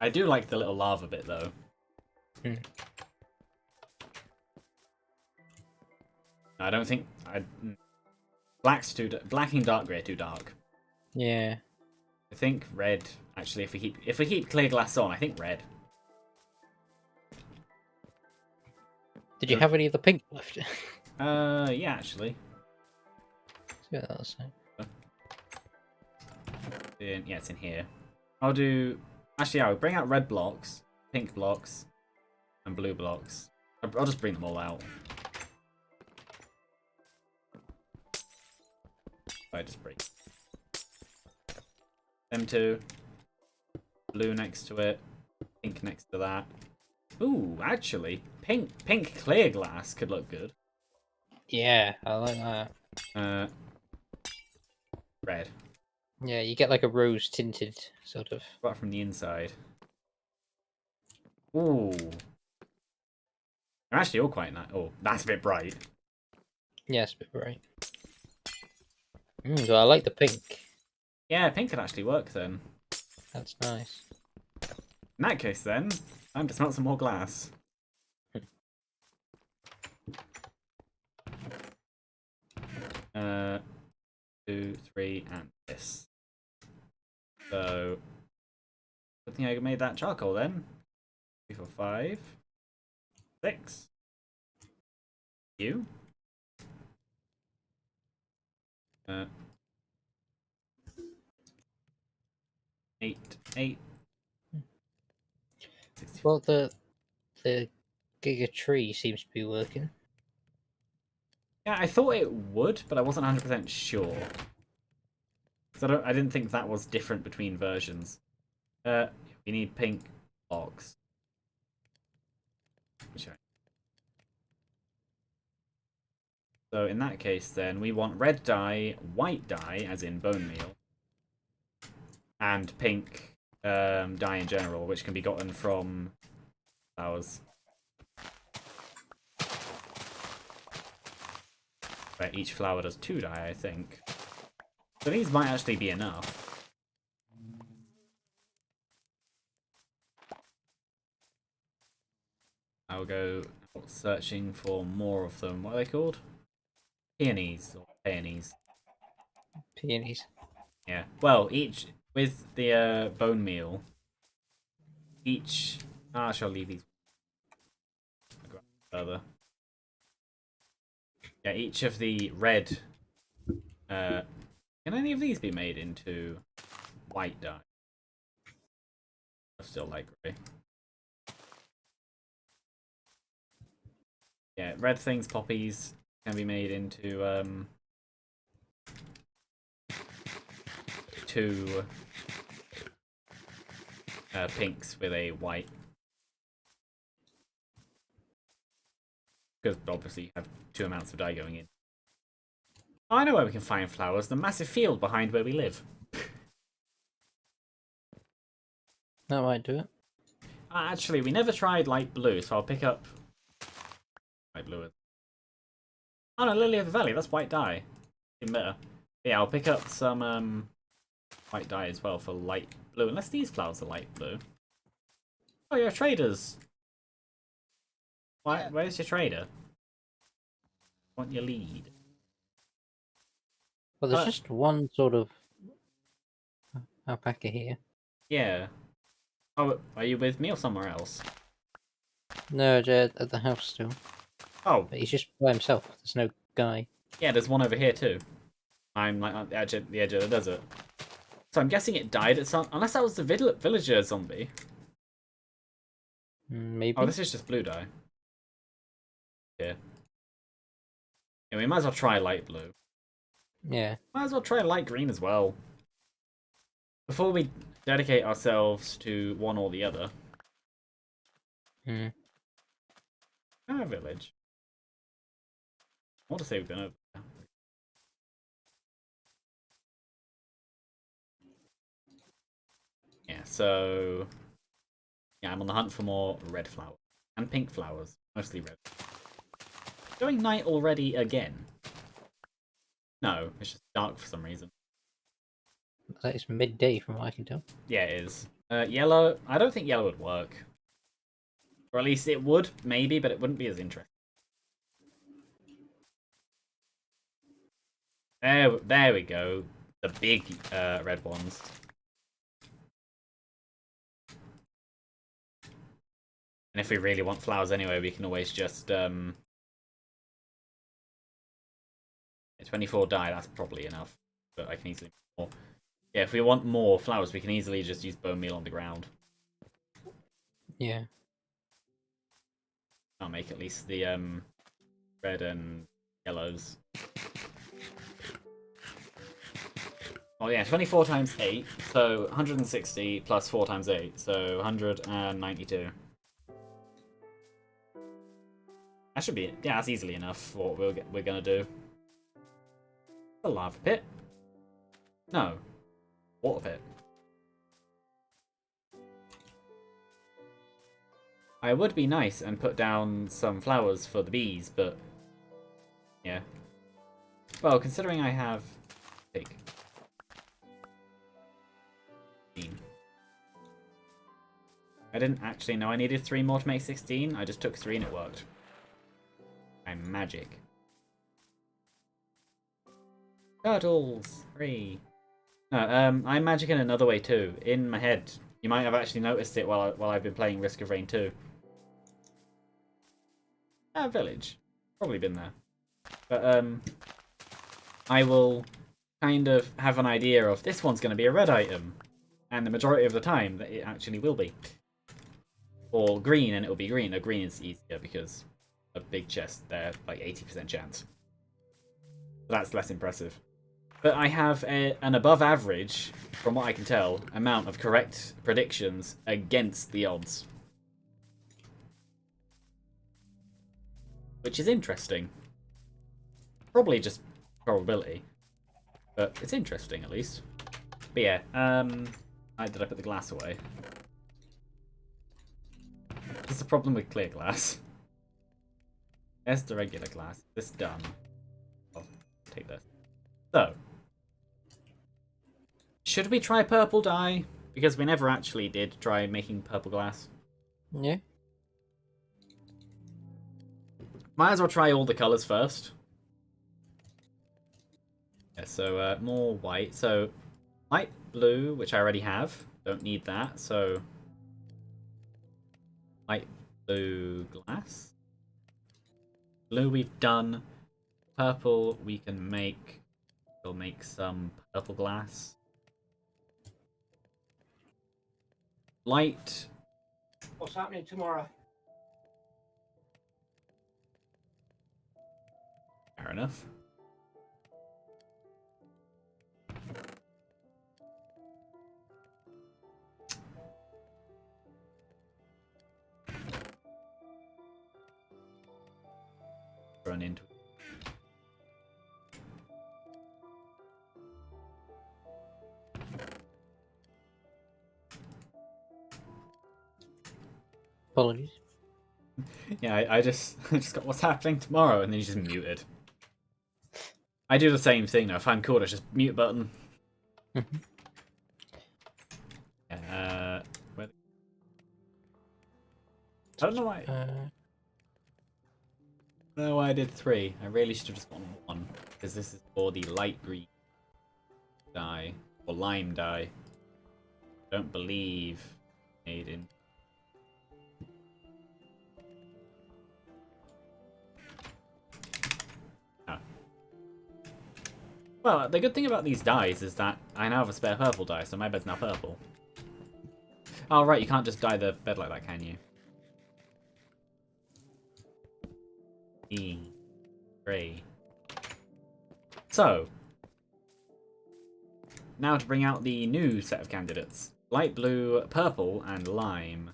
I do like the little lava bit though. I don't think black and dark grey are too dark. Yeah. I think red. Actually, if we keep clear glass on, I think red. Did you have any of the pink left? Yeah, actually. See what that'll say. Yeah, it's in here. I'll do. Actually, I'll bring out red blocks, pink blocks, and blue blocks. I'll just bring them all out. I just break them two. Blue next to it. Pink next to that. Ooh, actually, pink clear glass could look good. Yeah, I like that. Red. Yeah, you get like a rose tinted sort of. Right from the inside. Ooh. They're actually all quite nice. Oh, that's a bit bright. Yeah, it's a bit bright. But I like the pink. Yeah, pink could actually work then. That's nice. In that case then, time to smelt some more glass. 2, 3, and this. So, good thing I made that charcoal then. 3, 4, 5, 6. You. 8, 8. 64. Well, the Giga tree seems to be working. Yeah, I thought it would, but I wasn't 100% sure. So I didn't think that was different between versions. We need pink blocks. So in that case, then we want red dye, white dye, as in bone meal, and pink dye in general, which can be gotten from flowers. Where each flower does 2 dye, I think. So these might actually be enough. I'll go searching for more of them. What are they called? Peonies or peonies. Peonies. Yeah. Well, each with the bone meal. Each. I shall leave these further. Yeah, each of the red. Can any of these be made into white dye? I still like grey. Yeah, red things, poppies, can be made into two pinks with a white. Because obviously you have 2 amounts of dye going in. Oh, I know where we can find flowers. The massive field behind where we live. That might do it. Actually, we never tried light blue, so I'll pick up light blue. Oh no, Lily of the Valley. That's white dye. Even better. Yeah, I'll pick up some white dye as well for light blue. Unless these flowers are light blue. Oh, you're traders. Why? Yeah. Where's your trader? I want your lead. Well, there's just one sort of alpaca here. Yeah. Oh, are you with me or somewhere else? No, Jed at the house still. Oh, But he's just by himself. There's no guy. yeah, there's one over here too. I'm like at the edge of the desert. So I'm guessing it died at some... Unless that was the villager zombie. Maybe. Oh, this is just blue dye. Yeah. Yeah, we might as well try light blue. Yeah. Might as well try light green as well. Before we dedicate ourselves to one or the other. Our village. I want to say we've been over there. Yeah, so... Yeah, I'm on the hunt for more red flowers. And pink flowers. Mostly red. Going night already again. No, it's just dark for some reason. It's midday from what I can tell. Yeah, it is. Yellow. I don't think yellow would work. Or at least it would, maybe, but it wouldn't be as interesting. There we go. The big red ones. And if we really want flowers anyway, we can always just 24 dye. That's probably enough, but I can easily make more. Yeah, if we want more flowers, we can easily just use bone meal on the ground. Yeah. I'll make at least the red and yellows. Oh yeah, 24 times 8, so 160 plus 4 times 8, so 192. That should be it. Yeah, that's easily enough for what we're gonna do. A lava pit? No. Water pit. I would be nice and put down some flowers for the bees, but yeah. Well, considering I have pig. I didn't actually know I needed 3 more to make 16. I just took 3 and it worked. I'm magic. Turtles! 3. No, I'm magic in another way too. In my head. You might have actually noticed it while I've been playing Risk of Rain 2. Village. Probably been there. But, I will kind of have an idea of this one's going to be a red item. And the majority of the time that it actually will be. Or green and it will be green. No, green is easier because a big chest, they're like 80% chance. So that's less impressive. But I have an above average, from what I can tell, amount of correct predictions against the odds. Which is interesting. Probably just probability. But it's interesting at least. But yeah, did I put the glass away? This is the problem with clear glass. There's the regular glass. This done. I'll take this. So, should we try purple dye? Because we never actually did try making purple glass. Yeah. Might as well try all the colours first. Yeah, so more white. So, light blue, which I already have. Don't need that, so... light blue glass. Blue we've done. Purple we can make. We'll make some purple glass. Light. What's happening tomorrow? Fair enough. Run into it. Apologies. Yeah, I just got what's happening tomorrow, and then you just muted. I do the same thing now. If I'm cool, it's just mute button. Where... I don't know why. No, I did 3. I really should have just gotten 1 because this is for the light green dye or lime dye. Don't believe made in. Well, the good thing about these dyes is that I now have a spare purple dye, so my bed's now purple. Oh, right, you can't just dye the bed like that, can you? Grey. So, now to bring out the new set of candidates. Light blue, purple, and lime.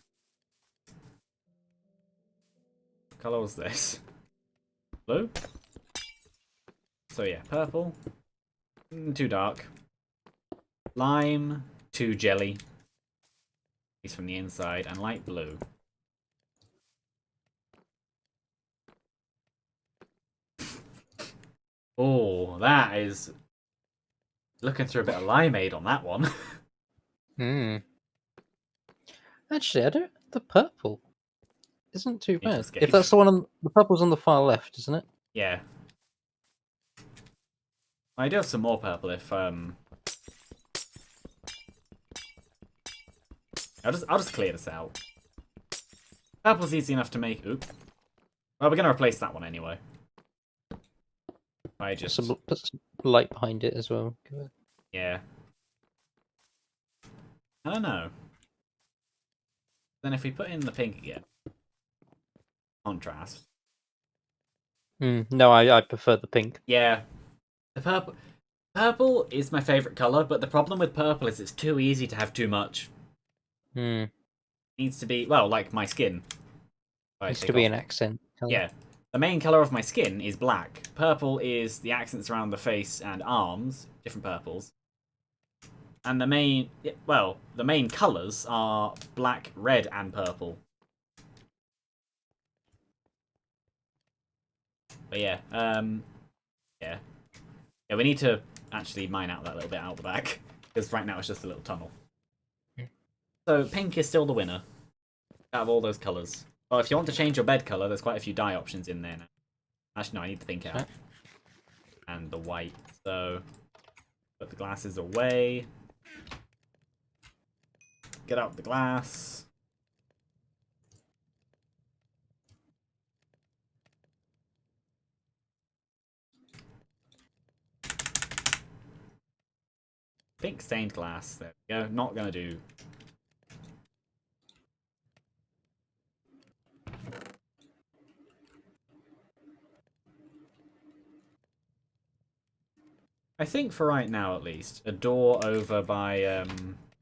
What colour was this? Blue? So yeah, purple. Too dark. Lime, too jelly. At least from the inside. And light blue. Oh, that is looking through a bit of limeade on that one. Hmm. Actually, I don't. The purple isn't too Need to bad. If escape. that's the one on the purple's on the far left, isn't it? Yeah. I do have some more purple if I'll just clear this out. Purple's easy enough to make. Oop. Well, we're gonna replace that one anyway. I just Put some light behind it as well. yeah. I don't know. Then if we put in the pink again, contrast. No, I prefer the pink. Yeah, the purple. Purple is my favorite color, but the problem with purple is it's too easy to have too much. Hmm. It needs to be well, like my skin. If I Needs take to be off. an accent color. Yeah, the main color of my skin is black. Purple is the accents around the face and arms, different purples. And the main, well, the main colors are black, red, and purple. But yeah, yeah. Yeah, we need to actually mine out that little bit out the back, because right now it's just a little tunnel. So pink is still the winner out of all those colours. Well, if you want to change your bed colour, there's quite a few dye options in there now. Actually, no, I need the pink out. And the white. So, put the glasses away. Get out the glass. Pink stained glass. There we go. Not going to do. I think for right now, at least, a door over by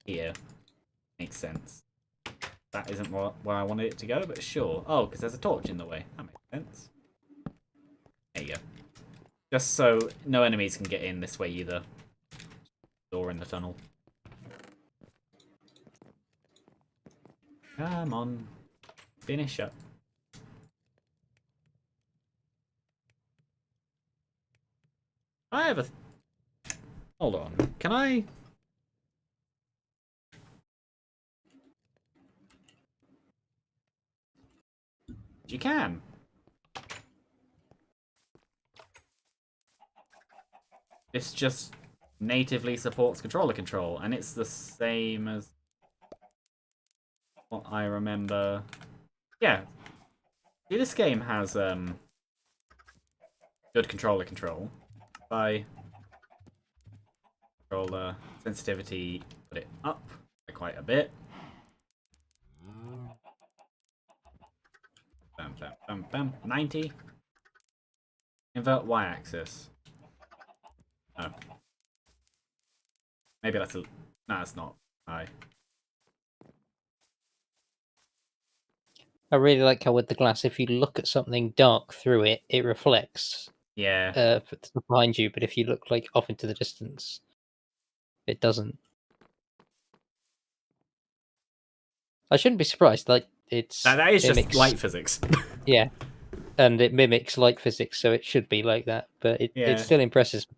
here makes sense. That isn't where I wanted it to go, but sure. Oh, because there's a torch in the way. That makes sense. There you go. Just so no enemies can get in this way either. Door in the tunnel. Come on. Finish up. I have a... Hold on. Can I... You can. This just natively supports controller control, and it's the same as what I remember. Yeah. See, this game has good controller control. By controller sensitivity, put it up by quite a bit. Bam, bam, bam, bam. 90. Invert y-axis. Oh. Maybe that's a... No, that's not high. I really like how with the glass, if you look at something dark through it, it reflects Yeah. behind you. But if you look like off into the distance, it doesn't. I shouldn't be surprised. Like That is just light physics. Yeah, and it mimics light physics, so it should be like that. But it Yeah. still impresses me.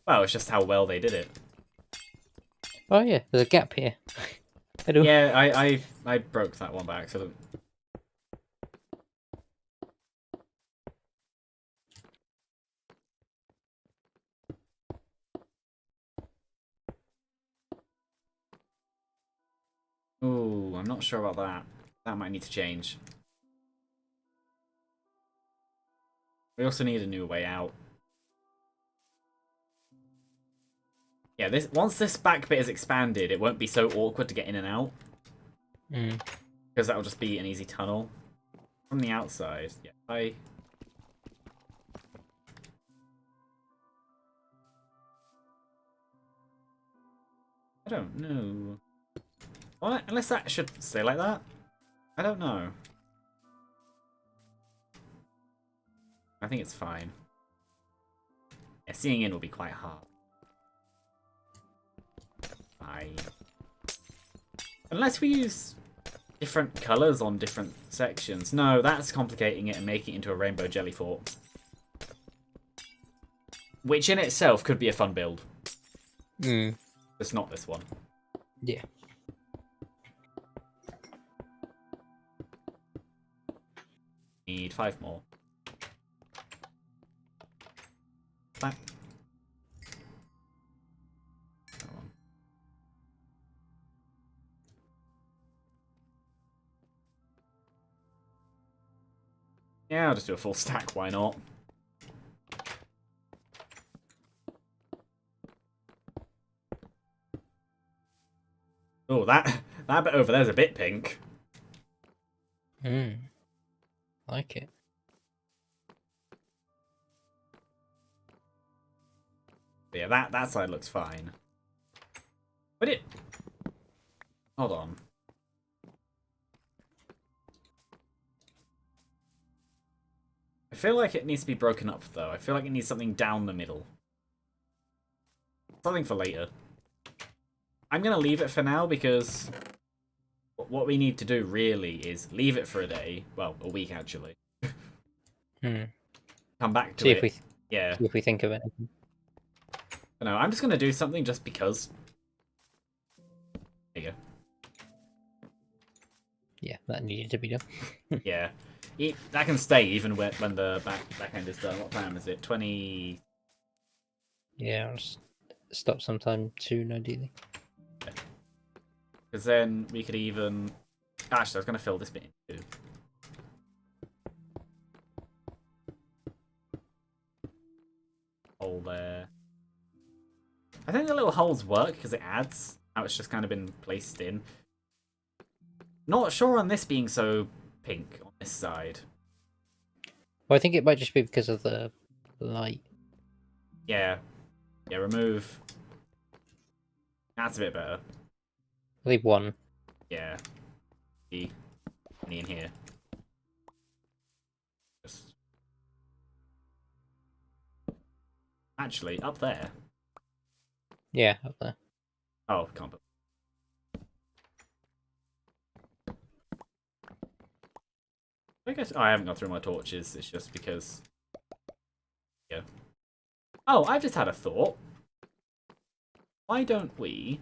Well, it's just how well they did it. Oh yeah, there's a gap here. I don't... Yeah, I broke that one by accident. Ooh, I'm not sure about that. That might need to change. We also need a new way out. Yeah, this once this back bit is expanded, it won't be so awkward to get in and out. Because that'll just be an easy tunnel. From the outside, yeah, I don't know. What? Unless that should stay like that? I don't know. I think it's fine. Yeah, seeing in will be quite hard. Fine. Unless we use different colours on different sections. No, that's complicating it and making it into a rainbow jelly fort. Which in itself could be a fun build. Mm. It's not this one. Yeah. Need 5 more. That. Yeah, I'll just do a full stack, why not? Oh, that bit over there's a bit pink. Like it. But yeah, that side looks fine. But it... Hold on. I feel like it needs to be broken up, though. I feel like it needs something down the middle. Something for later. I'm going to leave it for now, because what we need to do, really, is leave it for a day. Well, a week, actually. Come back to it. Yeah. See if we think of it. No, I'm just going to do something just because. There you go. Yeah, that needed to be done. Yeah. That can stay even when the back end is done. What time is it? 20... Yeah, I'll stop sometime soon, ideally. Because then we could even... Actually, I was going to fill this bit in too. Hole there. I think the little holes work because it adds how it's just kind of been placed in. Not sure on this being so pink on this side. Well, I think it might just be because of the light. Yeah. Yeah, remove. That's a bit better. Leave one. Yeah. E. In here. Just... Actually, up there. Yeah, up there. Oh, can't put. I guess I haven't gone through my torches. It's just because. Yeah. Oh, I've just had a thought. Why don't we?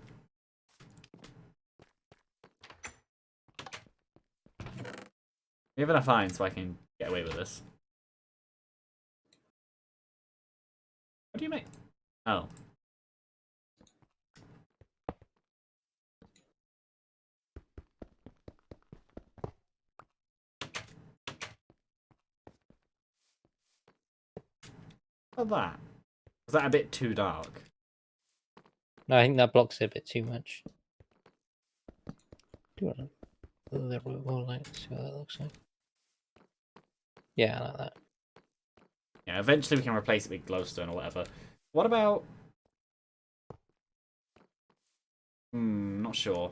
We have enough iron so I can get away with this. What do you make? Oh. What's that? Was that a bit too dark? No, I think that blocks it a bit too much. Do it a little bit more light. See what that looks like. Yeah, I like that. Yeah, eventually we can replace it with glowstone or whatever. What about... not sure.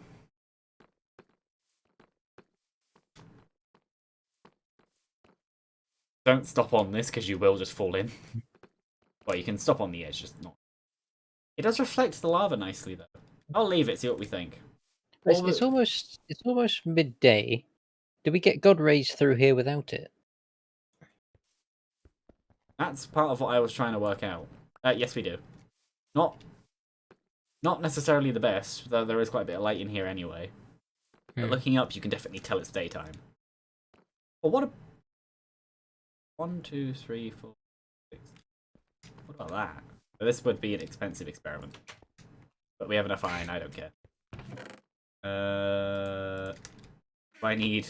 Don't stop on this, because you will just fall in. Well, you can stop on the edge, just not. It does reflect the lava nicely, though. I'll leave it, see what we think. It's almost midday. Did we get God rays through here without it? That's part of what I was trying to work out. Yes, we do. Not necessarily the best, though there is quite a bit of light in here anyway. But looking up, you can definitely tell it's daytime. Well, what a... 1, 2, 3, 4, 6. What about that? So this would be an expensive experiment. But we have enough iron, I don't care. I need...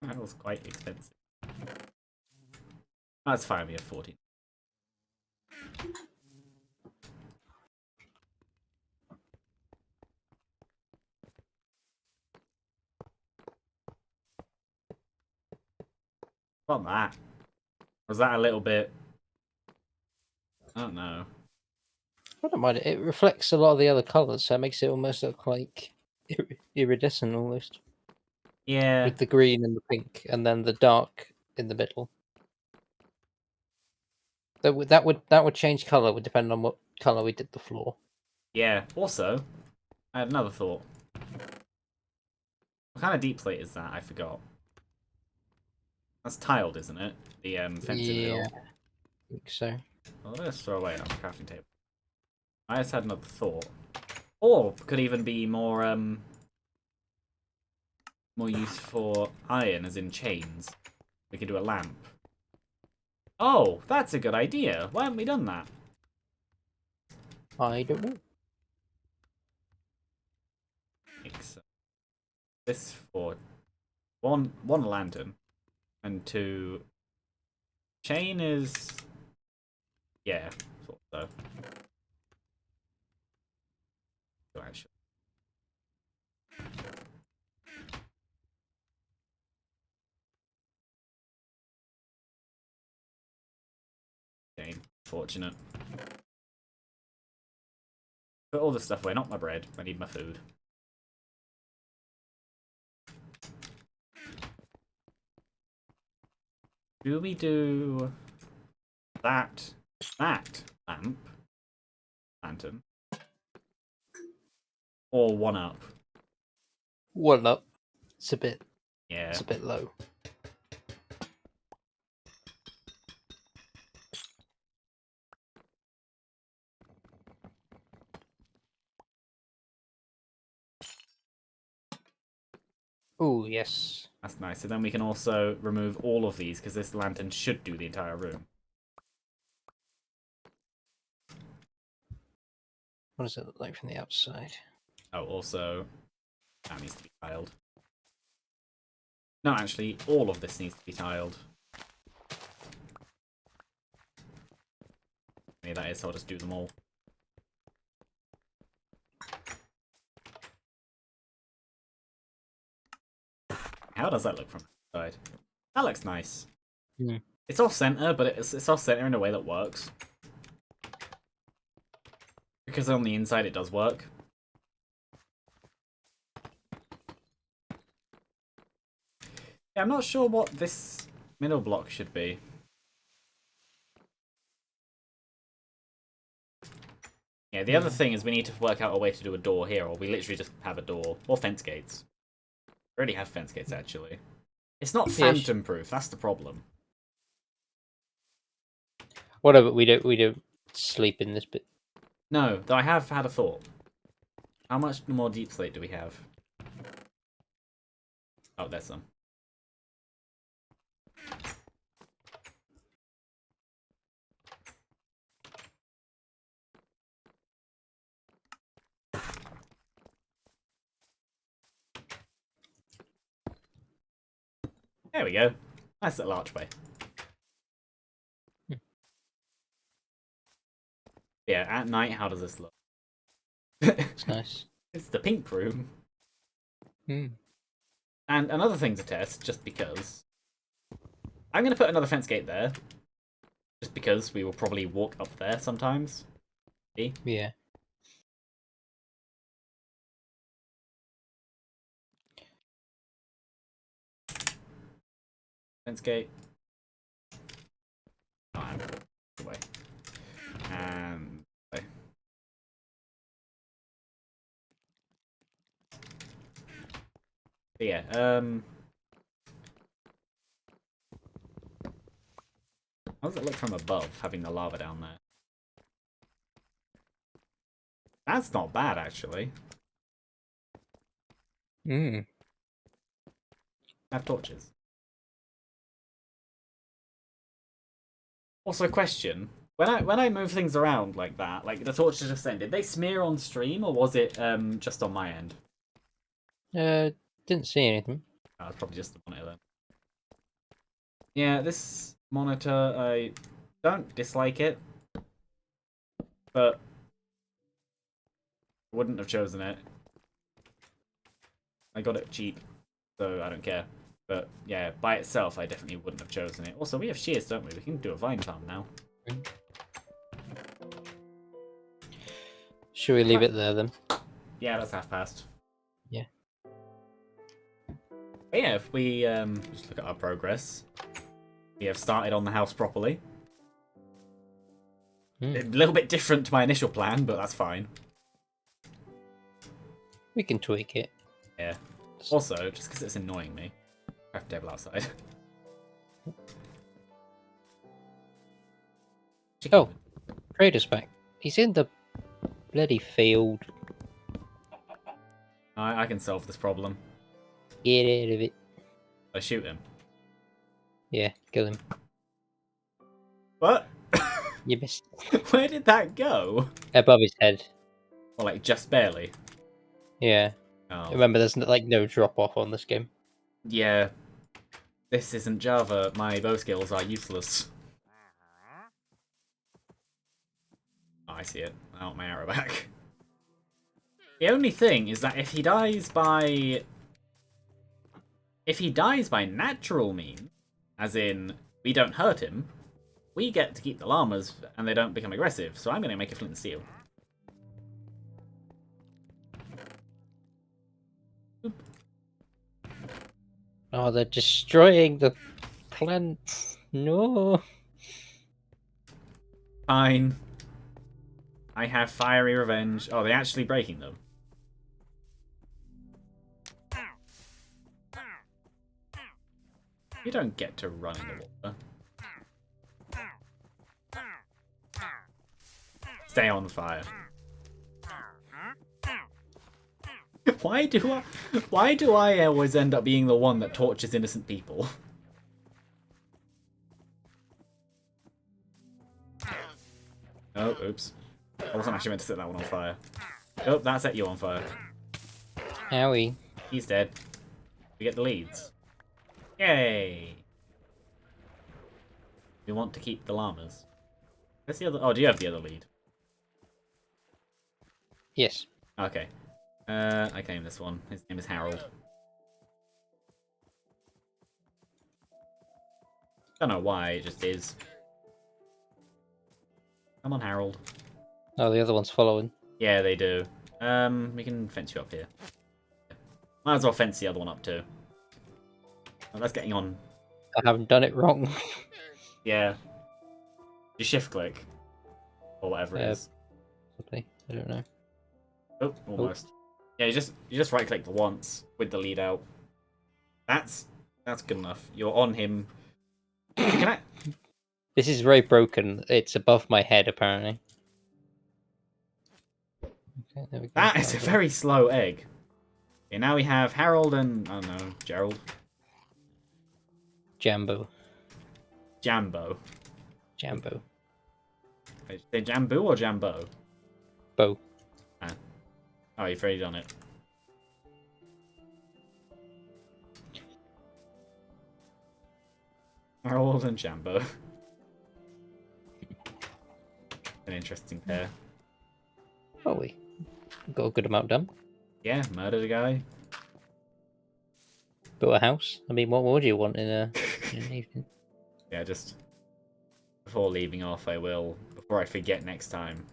That was quite expensive. That's fine, we have 14. What that? Was that a little bit... I don't know. I don't mind it. It reflects a lot of the other colours, so it makes it almost look like iridescent, almost. Yeah. With the green and the pink, and then the dark in the middle. That would change colour, would depend on what colour we did the floor. Yeah. Also, I had another thought. What kind of deep slate is that? I forgot. That's tiled, isn't it? The fence in the Yeah, middle. I think so. Well, let's throw away that crafting table. I just had another thought. Or could even be more use for iron, as in chains. We could do a lamp. Oh, that's a good idea. Why haven't we done that? I don't know. So this for one lantern and 2 chain is yeah, sort of so. So actually. Okay, fortunate. Put all this stuff away, not my bread. I need my food. Do we do that lamp lantern or one up? One up. It's a bit. Yeah. It's a bit low. Oh yes. That's nice. So then we can also remove all of these because this lantern should do the entire room. What does it look like from the outside? Oh, also, that needs to be tiled. No, actually, all of this needs to be tiled. Maybe that is, so I'll just do them all. How does that look from the side? That looks nice. Mm. It's off-center, but it's off-center in a way that works. Because on the inside it does work. Yeah, I'm not sure what this middle block should be. Yeah, the other thing is we need to work out a way to do a door here, or we literally just have a door. Or fence gates. We already have fence gates, actually. It's not phantom-proof, that's the problem. Whatever, we don't sleep in this bit. No, though I have had a thought. How much more deep slate do we have? Oh, there's some. There we go. Nice little archway. Yeah, at night, how does this look? It's nice. It's the pink room. Mm. And another thing to test, just because. I'm going to put another fence gate there. Just because we will probably walk up there sometimes. See? Yeah. Fence gate. Oh, I'm away. And away. But yeah, how does it look from above, having the lava down there? That's not bad, actually. Mm. I have torches. Also, question: when I move things around like that, like the torches just then, did they smear on stream or was it just on my end? Didn't see anything. Oh, it's probably just the monitor then. Yeah, this monitor, I don't dislike it, but wouldn't have chosen it. I got it cheap, so I don't care. But yeah, by itself, I definitely wouldn't have chosen it. Also, we have shears, don't we? We can do a vine farm now. Should we leave it there then? Yeah, that's half past. Yeah. But yeah, if we just look at our progress, we have started on the house properly. A little bit different to my initial plan, but that's fine. We can tweak it. Yeah. Also, just because it's annoying me, craft table outside. Oh, Trader's back. He's in the bloody field. I can solve this problem. Get out of it. I shoot him. Yeah, kill him. What? You missed. Where did that go? Above his head. Well, like, just barely. Yeah. Oh. Remember, there's like no drop off on this game. Yeah. This isn't Java. My bow skills are useless. Oh, I see it. I want my arrow back. The only thing is that if he dies by natural means, as in we don't hurt him, we get to keep the llamas and they don't become aggressive. So I'm going to make a flint and steel. Oop. Oh, they're destroying the plants. No. Fine. I have fiery revenge. Oh, they're actually breaking them. You don't get to run in the water. Stay on fire. Why do I always end up being the one that tortures innocent people? Oh, oops. I wasn't actually meant to set that one on fire. Oh, that set you on fire. Howie. He's dead. We get the leads. Yay! We want to keep the llamas. Where's the other? Oh, do you have the other lead? Yes. Okay. I claim this one. His name is Harold. Don't know why, it just is. Come on, Harold. Oh, the other one's following. Yeah, they do. We can fence you up here. Might as well fence the other one up too. Oh, that's getting on. I haven't done it wrong. Yeah. You shift click. Or whatever it is. Something. I don't know. Oh, almost. Yeah, you just right click once with the lead out. That's good enough. You're on him. Can I... This is very broken. It's above my head, apparently. Okay, there we go. That is a very slow egg. Okay, now we have Harold and, I don't know, Gerald. Jambo. Jambo. Jambo. Did you say Jambu or Jambo? Bo. Ah. Oh, you've already done it. Harold and Jambo. An interesting pair. Oh, we got a good amount done. Yeah, murdered a guy. Built a house. I mean, what more do you want in an evening? Yeah, just before leaving off, I will, before I forget next time.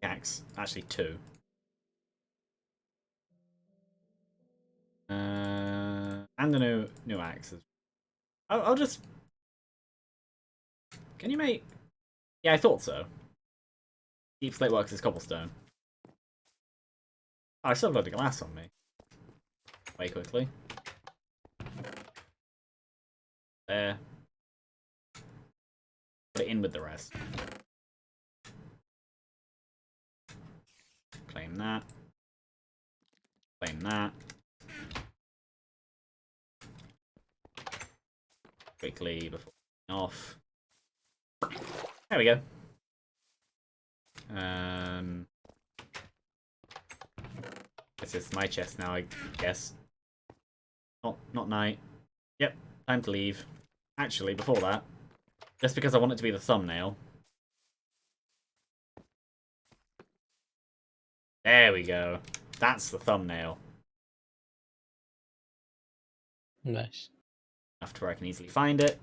Axe. Actually, 2. And the new axes. I'll just... Can you make... Yeah, I thought so. Deep slate works as cobblestone. Oh, I still have a load of glass on me. Way quickly. There. Put it in with the rest. Claim that. Claim that. Quickly before off. There we go. This is my chest now, I guess. Not night. Yep, time to leave. Actually, before that, just because I want it to be the thumbnail. There we go. That's the thumbnail. Nice. After where I can easily find it.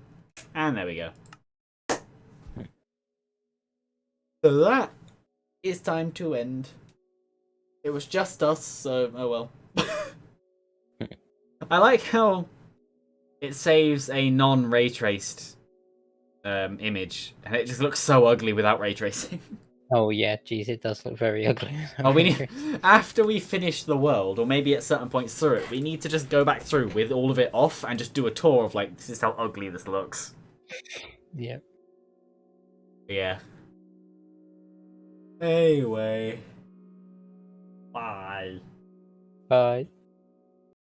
And there we go. So that is time to end. It was just us, so oh well. I like how it saves a non-ray traced image, and it just looks so ugly without ray tracing. Oh yeah, geez, it does look very ugly. Oh, we need after we finish the world, or maybe at certain points through it, we need to just go back through with all of it off and just do a tour of like, this is how ugly this looks. Yeah. Yeah. Anyway. Bye. Bye.